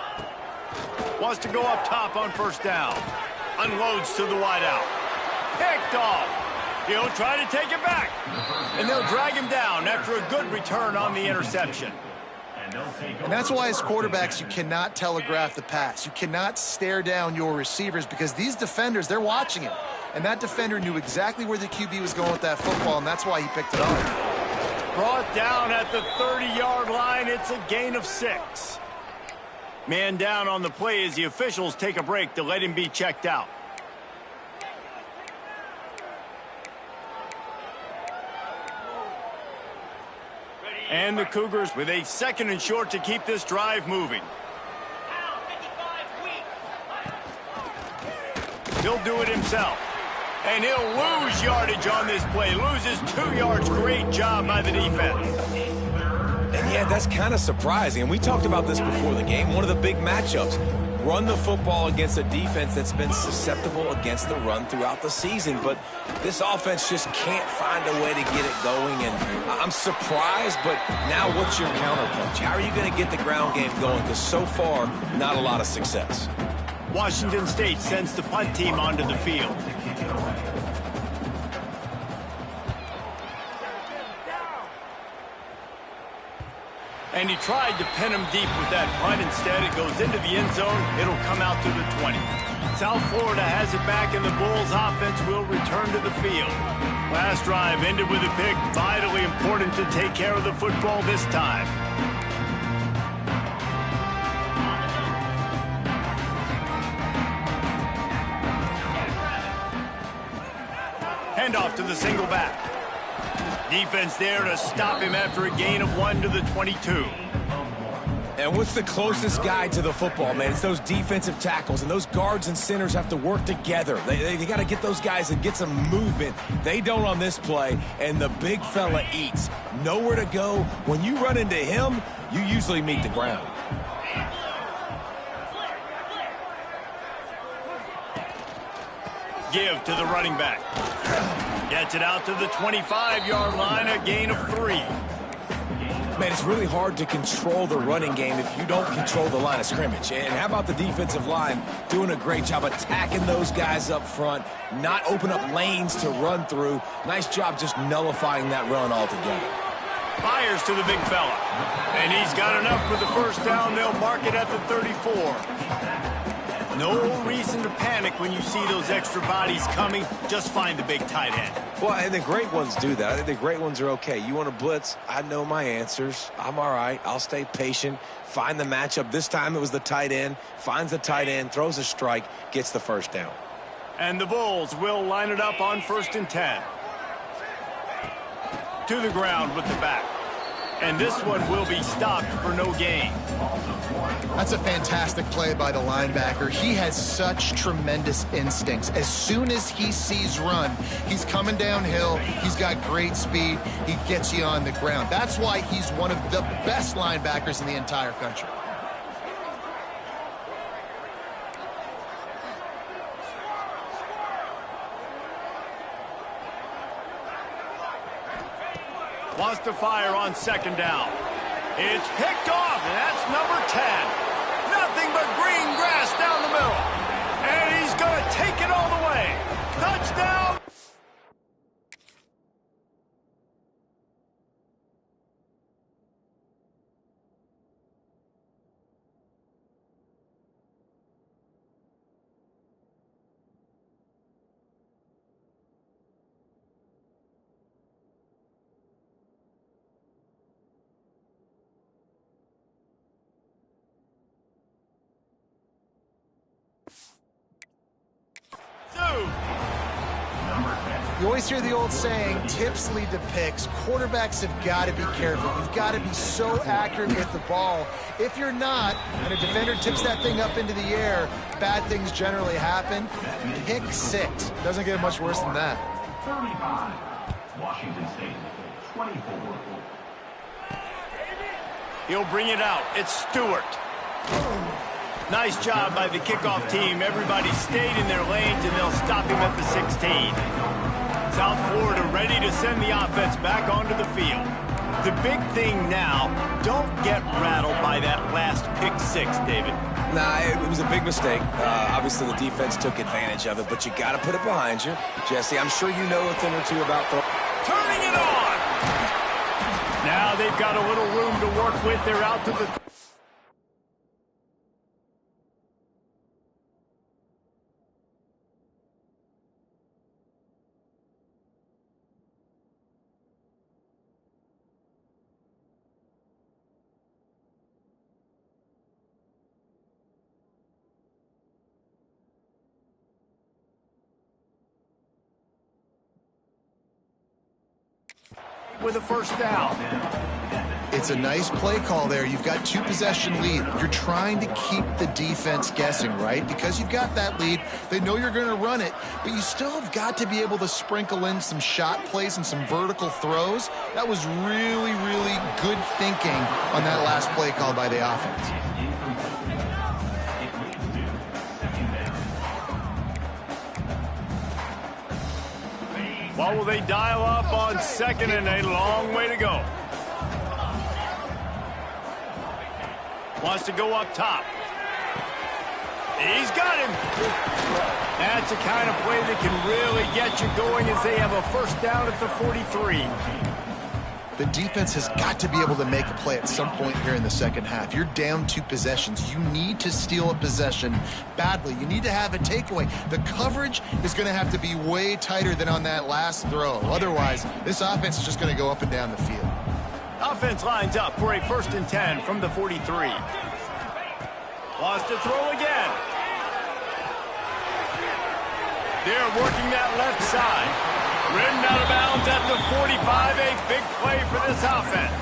Wants to go up top on first down. Unloads to the wideout. Picked off. He'll try to take it back. And they'll drag him down after a good return on the interception. And that's why as quarterbacks, you cannot telegraph the pass. You cannot stare down your receivers because these defenders, they're watching him. And that defender knew exactly where the QB was going with that football, and that's why he picked it off. Brought down at the 30-yard line. It's a gain of 6. Man down on the play as the officials take a break to let him be checked out. And the Cougars with a 2nd and short to keep this drive moving. He'll do it himself. And he'll lose yardage on this play. Loses 2 yards. Great job by the defense. And yeah, that's kind of surprising. And we talked about this before the game. One of the big matchups. Run the football against a defense that's been susceptible against the run throughout the season. But this offense just can't find a way to get it going. And I'm surprised, but now what's your counterpunch? How are you going to get the ground game going? Because so far, not a lot of success. Washington State sends the punt team onto the field. And he tried to pin him deep with that punt. Instead, it goes into the end zone. It'll come out to the 20. South Florida has it back, and the Bulls offense will return to the field. Last drive ended with a pick. Vitally important to take care of the football this time. Handoff to the single back. Defense there to stop him after a gain of 1 to the 22. And what's the closest guy to the football, man? It's those defensive tackles, and those guards and centers have to work together. They got to get those guys and get some movement. They don't on this play, and the big fella eats. Nowhere to go. When you run into him, you usually meet the ground. Give to the running back. Gets it out to the 25-yard line, a gain of 3. Man, it's really hard to control the running game if you don't control the line of scrimmage. And how about the defensive line doing a great job attacking those guys up front, not open up lanes to run through. Nice job just nullifying that run altogether. Fires to the big fella. And he's got enough for the first down. They'll mark it at the 34. No reason to panic when you see those extra bodies coming. Just find the big tight end. Well, and the great ones do that. I think the great ones are okay. You want to blitz? I know my answers. I'm all right. I'll stay patient. Find the matchup. This time it was the tight end. Finds the tight end, throws a strike, gets the first down. And the Bulls will line it up on 1st and 10. To the ground with the back. And this one will be stopped for no gain. That's a fantastic play by the linebacker. He has such tremendous instincts. As soon as he sees run, he's coming downhill. He's got great speed. He gets you on the ground. That's why he's one of the best linebackers in the entire country. Wants to fire on 2nd down. It's picked off, and that's number 10. Nothing but green grass down the middle. And he's going to take it all the way. Touchdown! You always hear the old saying, tips lead to picks. Quarterbacks have got to be careful. You've got to be so accurate with the ball. If you're not, and a defender tips that thing up into the air, bad things generally happen. Pick 6. Doesn't get much worse than that. 35, Washington State, 24. He'll bring it out. It's Stewart. Nice job by the kickoff team. Everybody stayed in their lanes, and they'll stop him at the 16. South Florida ready to send the offense back onto the field. The big thing now, don't get rattled by that last pick 6, David. Nah, it was a big mistake. Obviously, the defense took advantage of it, but you got to put it behind you. Jesse, I'm sure you know a thing or two about turning it on. Now they've got a little room to work with. They're out to the... with a first down. It's a nice play call there. You've got 2-possession lead. You're trying to keep the defense guessing, right? Because you've got that lead. They know you're going to run it, but you still have got to be able to sprinkle in some shot plays and some vertical throws. That was really, really good thinking on that last play call by the offense. What will they dial up on 2nd and a long way to go? Wants to go up top. He's got him. That's the kind of play that can really get you going as they have a first down at the 43. The defense has got to be able to make a play at some point here in the second half. You're down 2 possessions. You need to steal a possession badly. You need to have a takeaway. The coverage is going to have to be way tighter than on that last throw. Otherwise, this offense is just going to go up and down the field. Offense lines up for a 1st and 10 from the 43. Wants to throw again. They're working that left side. Ridden out of bounds at the 45, a big play for this offense.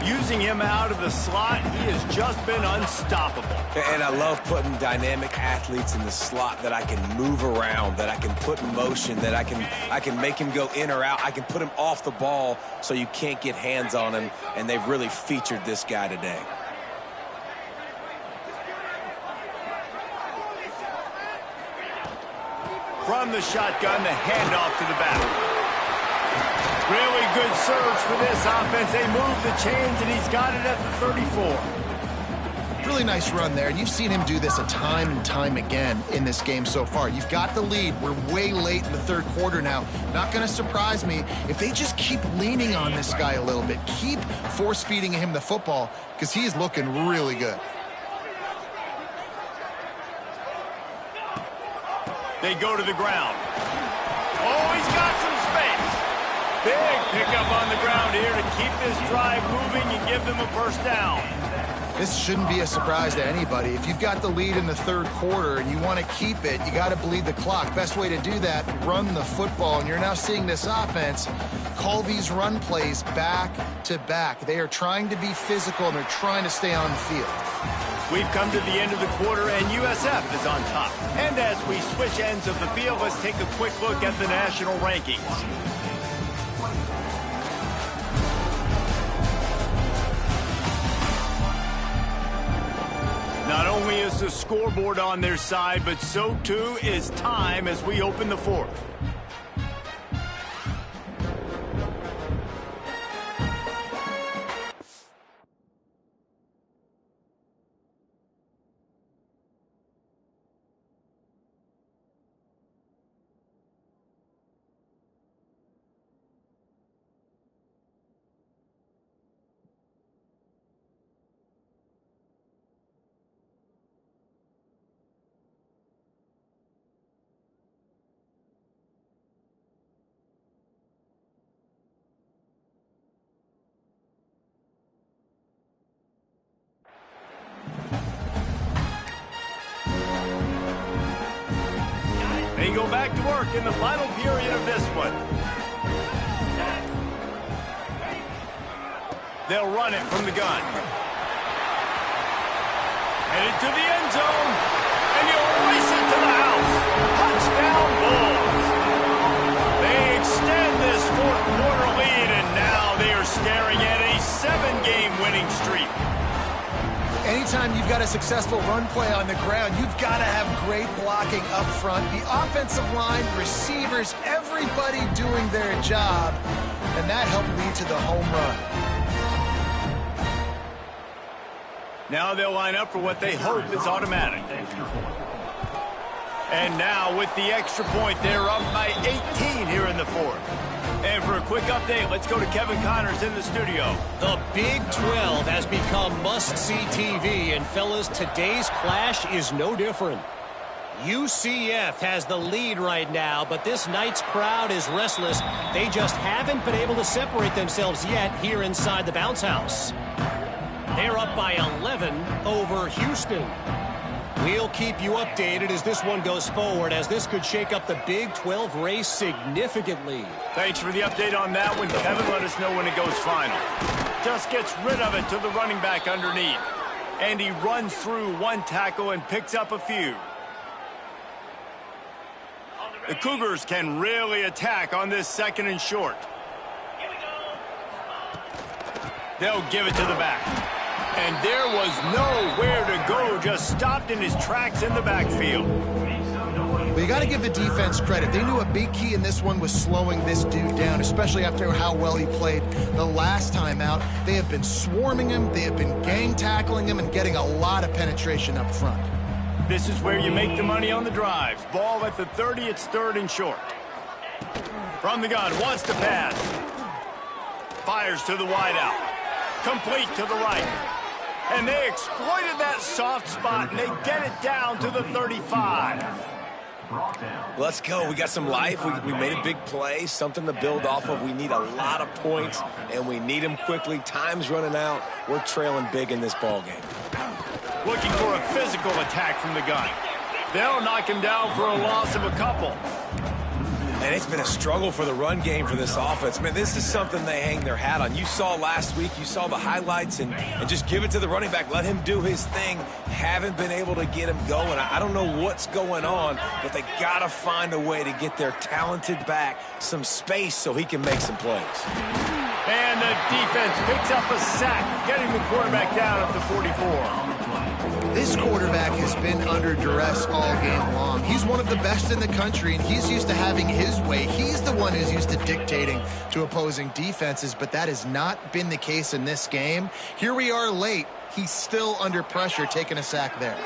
Using him out of the slot, he has just been unstoppable. And I love putting dynamic athletes in the slot that I can move around, that I can put in motion, that I can make him go in or out. I can put him off the ball so you can't get hands on him, and they've really featured this guy today. From the shotgun, the handoff to the back. Really good surge for this offense. They move the chains, and he's got it at the 34. Really nice run there. You've seen him do this a time and time again in this game so far. You've got the lead. We're way late in the third quarter now. Not going to surprise me if they just keep leaning on this guy a little bit. Keep force-feeding him the football because he's looking really good. They go to the ground. Oh, he's got some space. Big pickup on the ground here to keep this drive moving and give them a first down. This shouldn't be a surprise to anybody. If you've got the lead in the third quarter and you want to keep it, you got to bleed the clock. Best way to do that, run the football. And you're now seeing this offense call these run plays back to back. They are trying to be physical, and they're trying to stay on the field. We've come to the end of the quarter, and USF is on top. And as we switch ends of the field, let's take a quick look at the national rankings. Not only is the scoreboard on their side, but so too is time as we open the fourth. They go back to work in the final period of this one. They'll run it from the gun. Headed to the end zone, and he'll race it to the house. Touchdown Bulls. They extend this fourth quarter lead, and now they are staring at a 7-game winning streak. Anytime you've got a successful run play on the ground, you've got to have great blocking up front. The offensive line, receivers, everybody doing their job, and that helped lead to the home run. Now they'll line up for what they hope is automatic. And now with the extra point, they're up by 18 here in the fourth. And for a quick update, let's go to Kevin Connors in the studio. The Big 12 has become must-see TV, and fellas, today's clash is no different. UCF has the lead right now, but this night's crowd is restless. They just haven't been able to separate themselves yet here inside the bounce house. They're up by 11 over Houston. We'll keep you updated as this one goes forward, as this could shake up the Big 12 race significantly. Thanks for the update on that one, Kevin. Let us know when it goes final. Just gets rid of it to the running back underneath. And he runs through one tackle and picks up a few. The Cougars can really attack on this 2nd and short. They'll give it to the back. And there was nowhere to go, just stopped in his tracks in the backfield. Well, you got to give the defense credit. They knew a big key in this one was slowing this dude down, especially after how well he played the last time out. They have been swarming him, they have been gang tackling him, and getting a lot of penetration up front. This is where you make the money on the drives. Ball at the 30, it's 3rd and short. From the gun, wants to pass. Fires to the wideout. Complete to the right. And they exploited that soft spot, and they get it down to the 35. Let's go. We got some life. We made a big play, something to build off of. We need a lot of points, and we need them quickly. Time's running out. We're trailing big in this ball game. Looking for a physical attack from the gun. They'll knock him down for a loss of a couple. And it's been a struggle for the run game for this offense. Man, this is something they hang their hat on. You saw last week, you saw the highlights, and just give it to the running back. Let him do his thing. Haven't been able to get him going. I don't know what's going on, but they got to find a way to get their talented back some space so he can make some plays. And the defense picks up a sack, getting the quarterback down at the 44. This quarterback has been under duress all game long. He's one of the best in the country, and he's used to having his way. He's the one who's used to dictating to opposing defenses, but that has not been the case in this game. Here we are late. He's still under pressure, taking a sack there.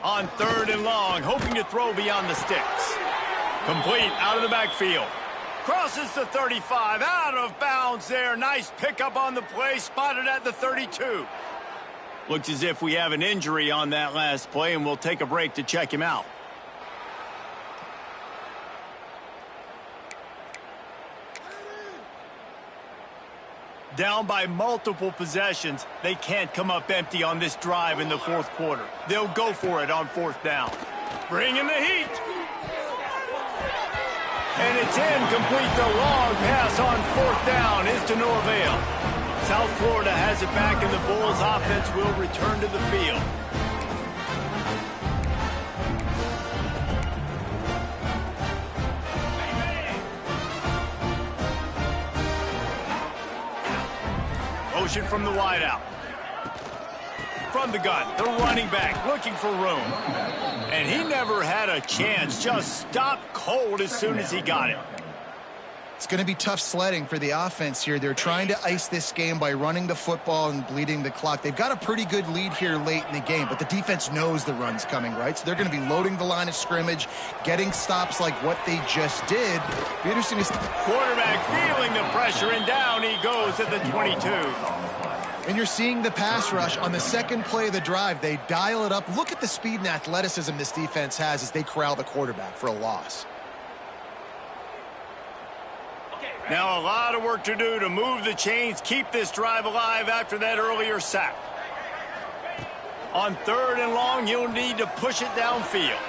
On 3rd and long, hoping to throw beyond the sticks. Complete out of the backfield. Crosses the 35, out of bounds there. Nice pickup on the play, spotted at the 32. Looks as if we have an injury on that last play, and we'll take a break to check him out. Down by multiple possessions, they can't come up empty on this drive in the 4th quarter. They'll go for it on 4th down. Bring in the heat. And it's incomplete. The long pass on 4th down is to no avail. South Florida has it back, and the Bulls offense will return to the field. Motion from the wideout. From the gun, the running back looking for room. And he never had a chance, just stopped cold as soon as he got it. It's going to be tough sledding for the offense here. They're trying to ice this game by running the football and bleeding the clock. They've got a pretty good lead here late in the game, but the defense knows the run's coming, right? So they're going to be loading the line of scrimmage, getting stops like what they just did. Be interesting to see. Quarterback feeling the pressure, and down he goes at the 22. And you're seeing the pass rush on the second play of the drive. They dial it up. Look at the speed and athleticism this defense has as they corral the quarterback for a loss. Now a lot of work to do to move the chains, keep this drive alive after that earlier sack. On 3rd and long, you'll need to push it downfield.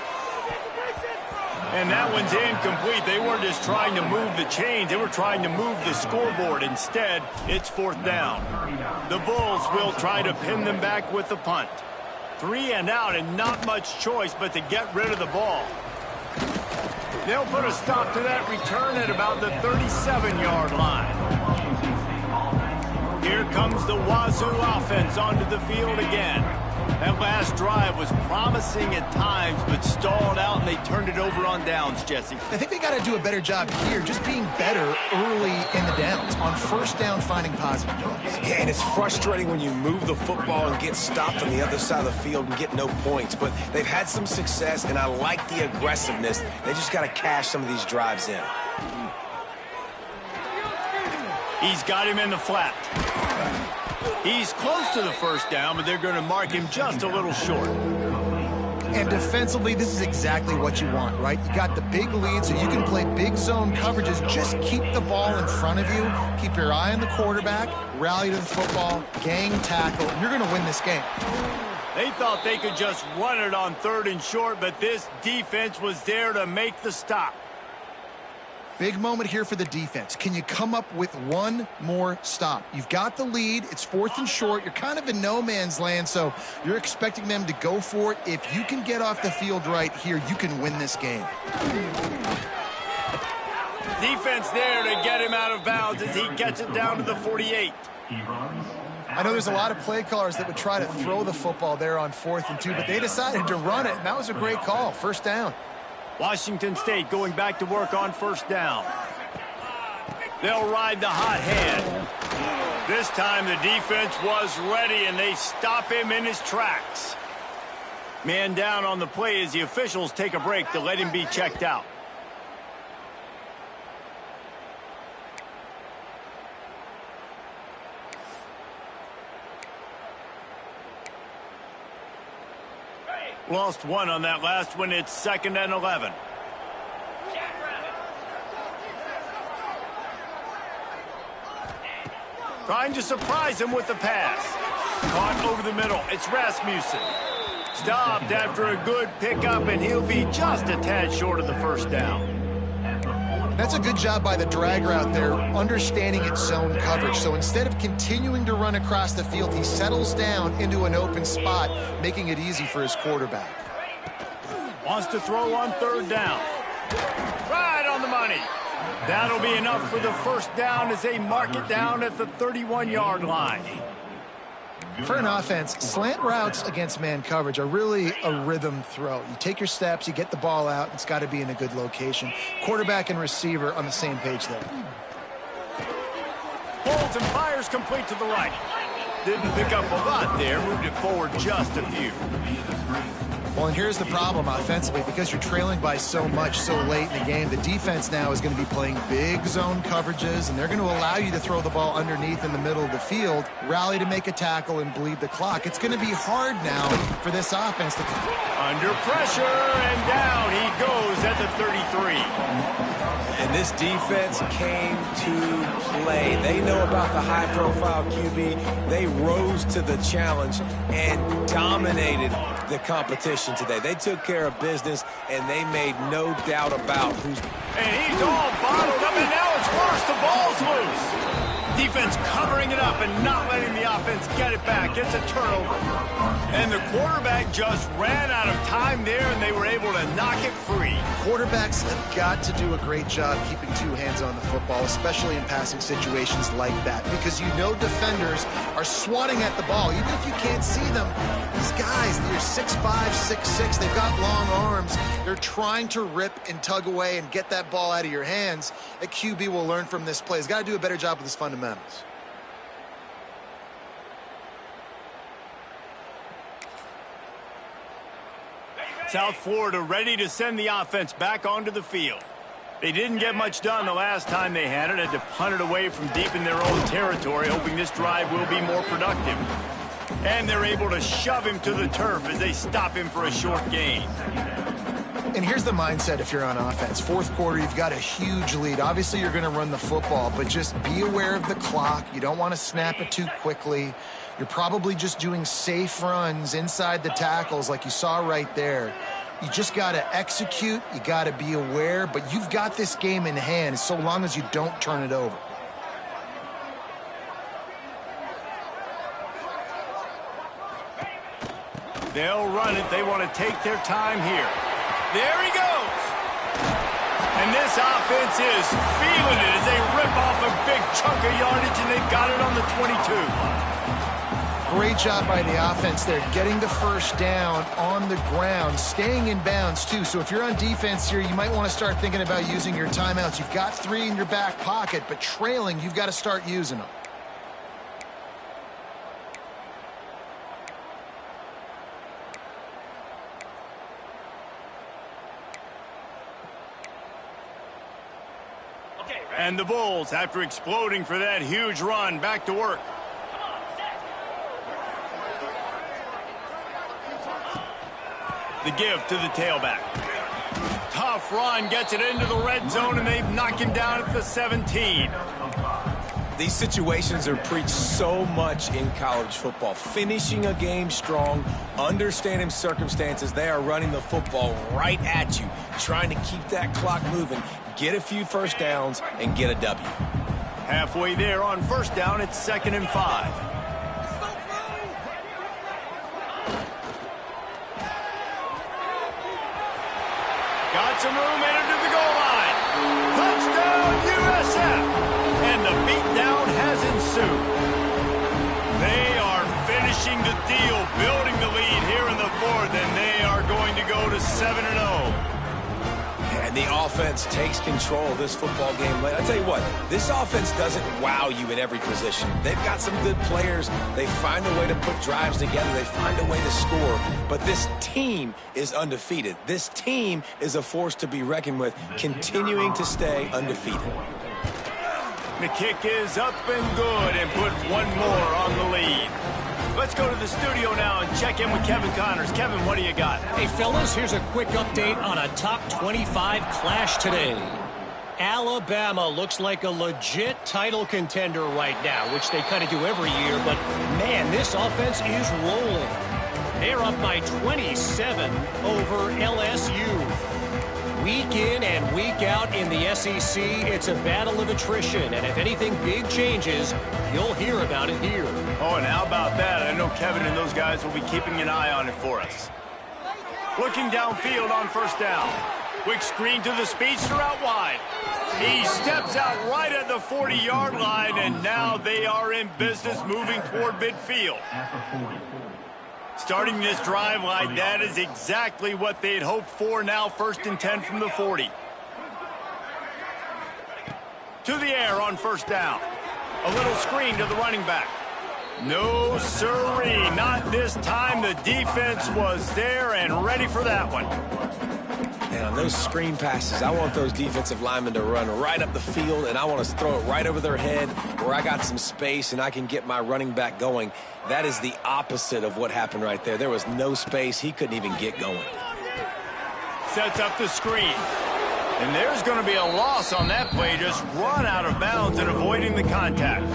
And that one's incomplete. They weren't just trying to move the chains. They were trying to move the scoreboard. Instead, it's 4th down. The Bulls will try to pin them back with the punt. 3 and out, and not much choice but to get rid of the ball. They'll put a stop to that return at about the 37-yard line. Here comes the Wazoo offense onto the field again. That last drive was promising at times, but stalled out, and they turned it over on downs, Jesse. I think they got to do a better job here, just being better early in the downs. On 1st down, finding positive plays. Yeah, and it's frustrating when you move the football and get stopped on the other side of the field and get no points. But they've had some success, and I like the aggressiveness. They just got to cash some of these drives in. He's got him in the flat. He's close to the 1st down, but they're going to mark him just a little short. And defensively, this is exactly what you want, right? You got the big lead, so you can play big zone coverages. Just keep the ball in front of you. Keep your eye on the quarterback. Rally to the football. Gang tackle. And you're going to win this game. They thought they could just run it on 3rd and short, but this defense was there to make the stop. Big moment here for the defense. Can you come up with one more stop? You've got the lead. It's 4th and short. You're kind of in no man's land, so you're expecting them to go for it. If you can get off the field right here, you can win this game. Defense there to get him out of bounds as he gets it down to the 48. I know there's a lot of play callers that would try to throw the football there on 4th and 2, but they decided to run it, and that was a great call. 1st down. Washington State going back to work on 1st down. They'll ride the hot hand. This time the defense was ready, and they stop him in his tracks. Man down on the play as the officials take a break to let him be checked out. Lost one on that last one. It's 2nd and 11. Trying to surprise him with the pass. Caught over the middle. It's Rasmussen. Stopped after a good pickup, and he'll be just a tad short of the 1st down. That's a good job by the drag route there, understanding its zone coverage. So instead of continuing to run across the field, he settles down into an open spot, making it easy for his quarterback. Wants to throw on 3rd down. Right on the money. That'll be enough for the 1st down as they mark it down at the 31-yard line. For an offense, slant routes against man coverage are really a rhythm throw. You take your steps, you get the ball out, it's got to be in a good location. Quarterback and receiver on the same page there. Holds and fires complete to the right. Didn't pick up a lot there, moved it forward just a few. Well, and here's the problem offensively. Because you're trailing by so much so late in the game, the defense now is going to be playing big zone coverages, and they're going to allow you to throw the ball underneath in the middle of the field, rally to make a tackle, and bleed the clock. It's going to be hard now for this offense to... Under pressure, and down he goes at the 33. And this defense came to play. They know about the high-profile QB. They rose to the challenge and dominated the competition today. They took care of business, and they made no doubt about who's... And he's all bottled up, and now it's worse. The ball's loose. Defense covering it up and not letting the offense get it back. It's a turnover. And the quarterback just ran out of time there, and they were able to knock it free. Quarterbacks have got to do a great job keeping two hands on the football, especially in passing situations like that, because you know defenders are swatting at the ball. Even if you can't see them, these guys, they're 6'5", 6'6", they've got long arms. They're trying to rip and tug away and get that ball out of your hands. A QB will learn from this play. He's got to do a better job with his fundamentals. South Florida ready to send the offense back onto the field. They didn't get much done the last time they had it. Had to punt it away from deep in their own territory, hoping this drive will be more productive. And they're able to shove him to the turf as they stop him for a short gain. And here's the mindset if you're on offense. Fourth quarter, you've got a huge lead. Obviously, you're going to run the football, but just be aware of the clock. You don't want to snap it too quickly. You're probably just doing safe runs inside the tackles like you saw right there. You just got to execute. You got to be aware, but you've got this game in hand so long as you don't turn it over. They'll run it. They want to take their time here. There he goes. And this offense is feeling it as they rip off a big chunk of yardage, and they've got it on the 22. Great job by the offense there, getting the first down on the ground, staying in bounds too. So if you're on defense here, you might want to start thinking about using your timeouts. You've got 3 in your back pocket, but trailing, you've got to start using them. And the Bulls, after exploding for that huge run, back to work. The give to the tailback. Tough run, gets it into the red zone, and they've knocked him down at the 17. These situations are preached so much in college football. Finishing a game strong, understanding circumstances. They are running the football right at you, trying to keep that clock moving, get a few first downs, and get a W. Halfway there on first down, it's 2nd and 5. Got some room, entered to the goal line. Touchdown, USF! And the beatdown has ensued. They are finishing the deal, building the lead here in the 4th, and they are going to go to 7-0. And the offense takes control of this football game late. I tell you what, this offense doesn't wow you in every position. They've got some good players. They find a way to put drives together. They find a way to score. But this team is undefeated. This team is a force to be reckoned with, continuing to stay undefeated. The kick is up and good, and put one more on the lead. Let's go to the studio now and check in with Kevin Connors. Kevin, what do you got? Hey, fellas, here's a quick update on a top 25 clash today. Alabama looks like a legit title contender right now, which they kind of do every year, but man, this offense is rolling. They're up by 27 over LSU. Week in and week out in the SEC, it's a battle of attrition, and if anything big changes, you'll hear about it here. Oh, and how about that? I know Kevin and those guys will be keeping an eye on it for us. Looking downfield on first down. Quick screen to the speedster out wide. He steps out right at the 40-yard line, and now they are in business moving toward midfield. Starting this drive like that is exactly what they'd hoped for. Now 1st and 10 from the 40. To the air on 1st down. A little screen to the running back. No, sirree, not this time. The defense was there and ready for that one. And on those screen passes, I want those defensive linemen to run right up the field, and I want to throw it right over their head where I got some space and I can get my running back going. That is the opposite of what happened right there. There was no space. He couldn't even get going. Sets up the screen. And there's going to be a loss on that play. Just run out of bounds and avoiding the contact.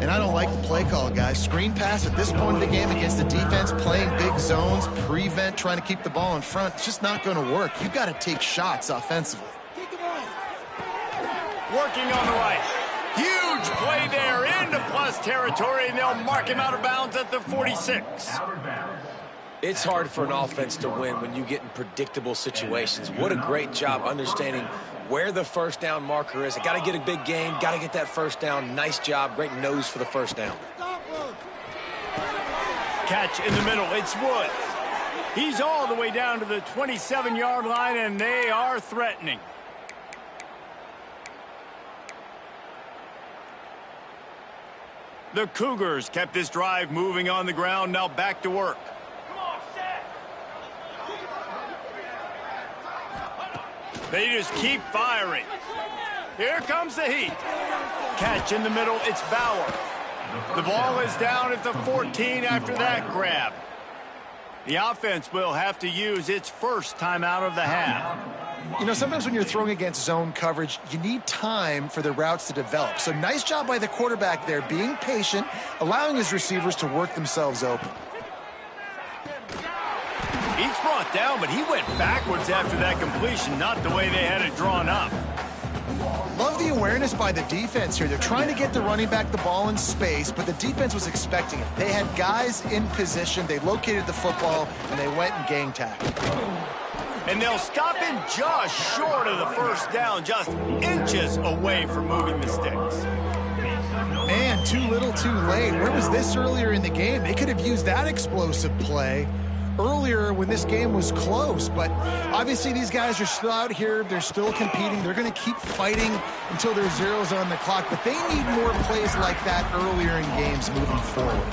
And I don't like the play call, guys. Screen pass at this point of the game against the defense, playing big zones, prevent, trying to keep the ball in front. It's just not going to work. You've got to take shots offensively. Working on the right. Huge play there into plus territory, and they'll mark him out of bounds at the 46. It's hard for an offense to win when you get in predictable situations. What a great job understanding where the 1st down marker is. I got to get a big gain, got to get that 1st down. Nice job, great nose for the 1st down. Catch in the middle, it's Woods. He's all the way down to the 27-yard line, and they are threatening. The Cougars kept this drive moving on the ground, now back to work. They just keep firing. Here comes the heat. Catch in the middle, it's Bauer. The ball is down at the 14 after that grab. The offense will have to use its first timeout of the half. You know, sometimes when you're throwing against zone coverage, you need time for the routes to develop. So nice job by the quarterback there, being patient, allowing his receivers to work themselves open. He's brought down, but he went backwards after that completion, not the way they had it drawn up. Love the awareness by the defense here. They're trying to get the running back the ball in space, but the defense was expecting it. They had guys in position. They located the football, and they went and gang tackled. And they'll stop him just short of the 1st down, just inches away from moving the sticks. Man, too little, too late. Where was this earlier in the game? They could have used that explosive play earlier when this game was close, but obviously these guys are still out here. They're still competing. They're going to keep fighting until there's zeros on the clock, but they need more plays like that earlier in games moving forward.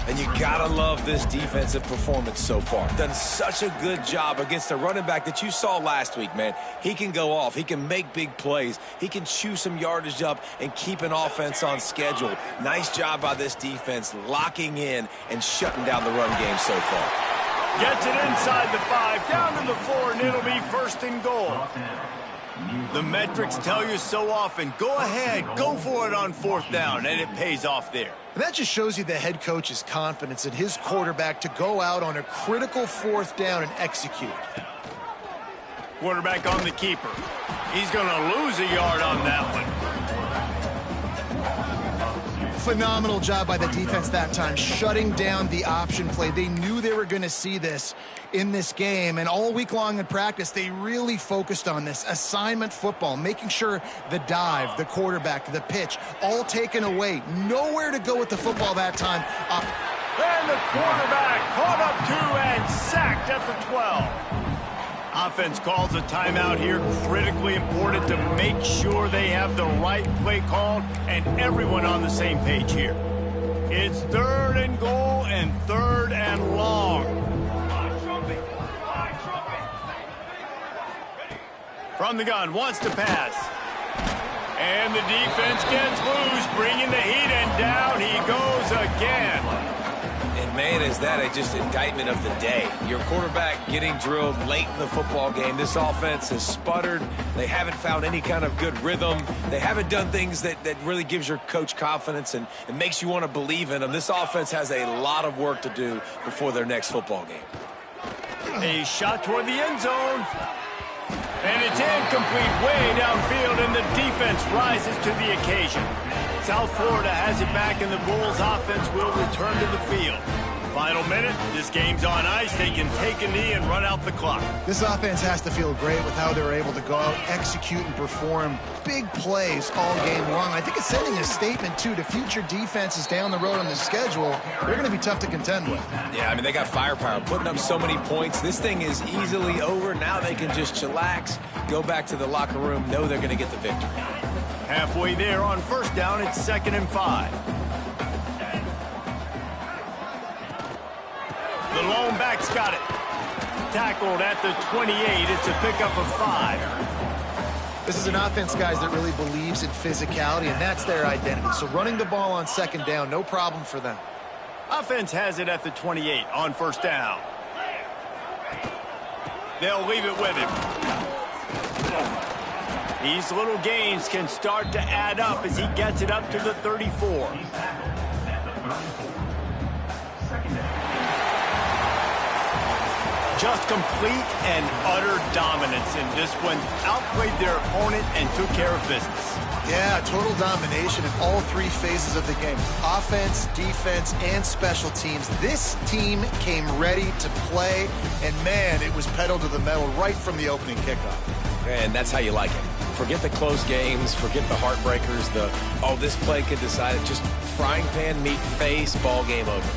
And you gotta love this defensive performance so far. Done such a good job against the running back that you saw last week, man. He can go off. He can make big plays. He can chew some yardage up and keep an offense on schedule. Nice job by this defense locking in and shutting down the run game so far. Gets it inside the 5, down to the 4, and it'll be 1st and goal. The metrics tell you so often, go ahead, go for it on 4th down, and it pays off there. And that just shows you the head coach's confidence in his quarterback to go out on a critical 4th down and execute. Quarterback on the keeper. He's going to lose a yard on that one. Phenomenal job by the defense that time, shutting down the option play. They knew they were going to see this in this game, and all week long in practice, they really focused on this assignment football, making sure the dive, the quarterback, the pitch, all taken away. Nowhere to go with the football that time. And the quarterback caught up 2 and sacked at the 12. Offense calls a timeout here. Critically important to make sure they have the right play called and everyone on the same page here. It's 3rd and goal and 3rd and long. From the gun, wants to pass. And the defense gets loose, bringing the heat, and down he goes again. And man, is that just indictment of the day. Your quarterback getting drilled late in the football game. This offense has sputtered. They haven't found any kind of good rhythm. They haven't done things that really gives your coach confidence and makes you want to believe in them. This offense has a lot of work to do before their next football game. A shot toward the end zone. And it's incomplete, way downfield, and the defense rises to the occasion. South Florida has it back, and the Bulls offense will return to the field. Final Final minute. This game's on ice. They can take a knee and run out the clock. This offense has to feel great with how they're able to go out, execute, and perform big plays all game long. I think it's sending a statement, too, to future defenses down the road on the schedule. They're going to be tough to contend with. Yeah, I mean, they got firepower, putting up so many points. This thing is easily over. Now they can just chillax, go back to the locker room, know they're going to get the victory. Halfway there on first down, it's 2nd and 5. The lone back's got it. Tackled at the 28. It's a pickup of 5. This is an offense, guys, that really believes in physicality, and that's their identity. So running the ball on 2nd down, no problem for them. Offense has it at the 28 on first down. They'll leave it with him. These little gains can start to add up as he gets it up to the 34. Just complete and utter dominance in this one. Outplayed their opponent and took care of business. Yeah, total domination in all 3 phases of the game. Offense, defense, and special teams. This team came ready to play, and man, it was pedal to the metal right from the opening kickoff. And that's how you like it. Forget the close games, forget the heartbreakers, this play could decide it. Just frying pan, meat face, ball game over.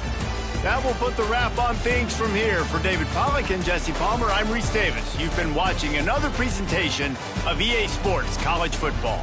That will put the wrap on things from here. For David Pollack and Jesse Palmer, I'm Reese Davis. You've been watching another presentation of EA Sports College Football.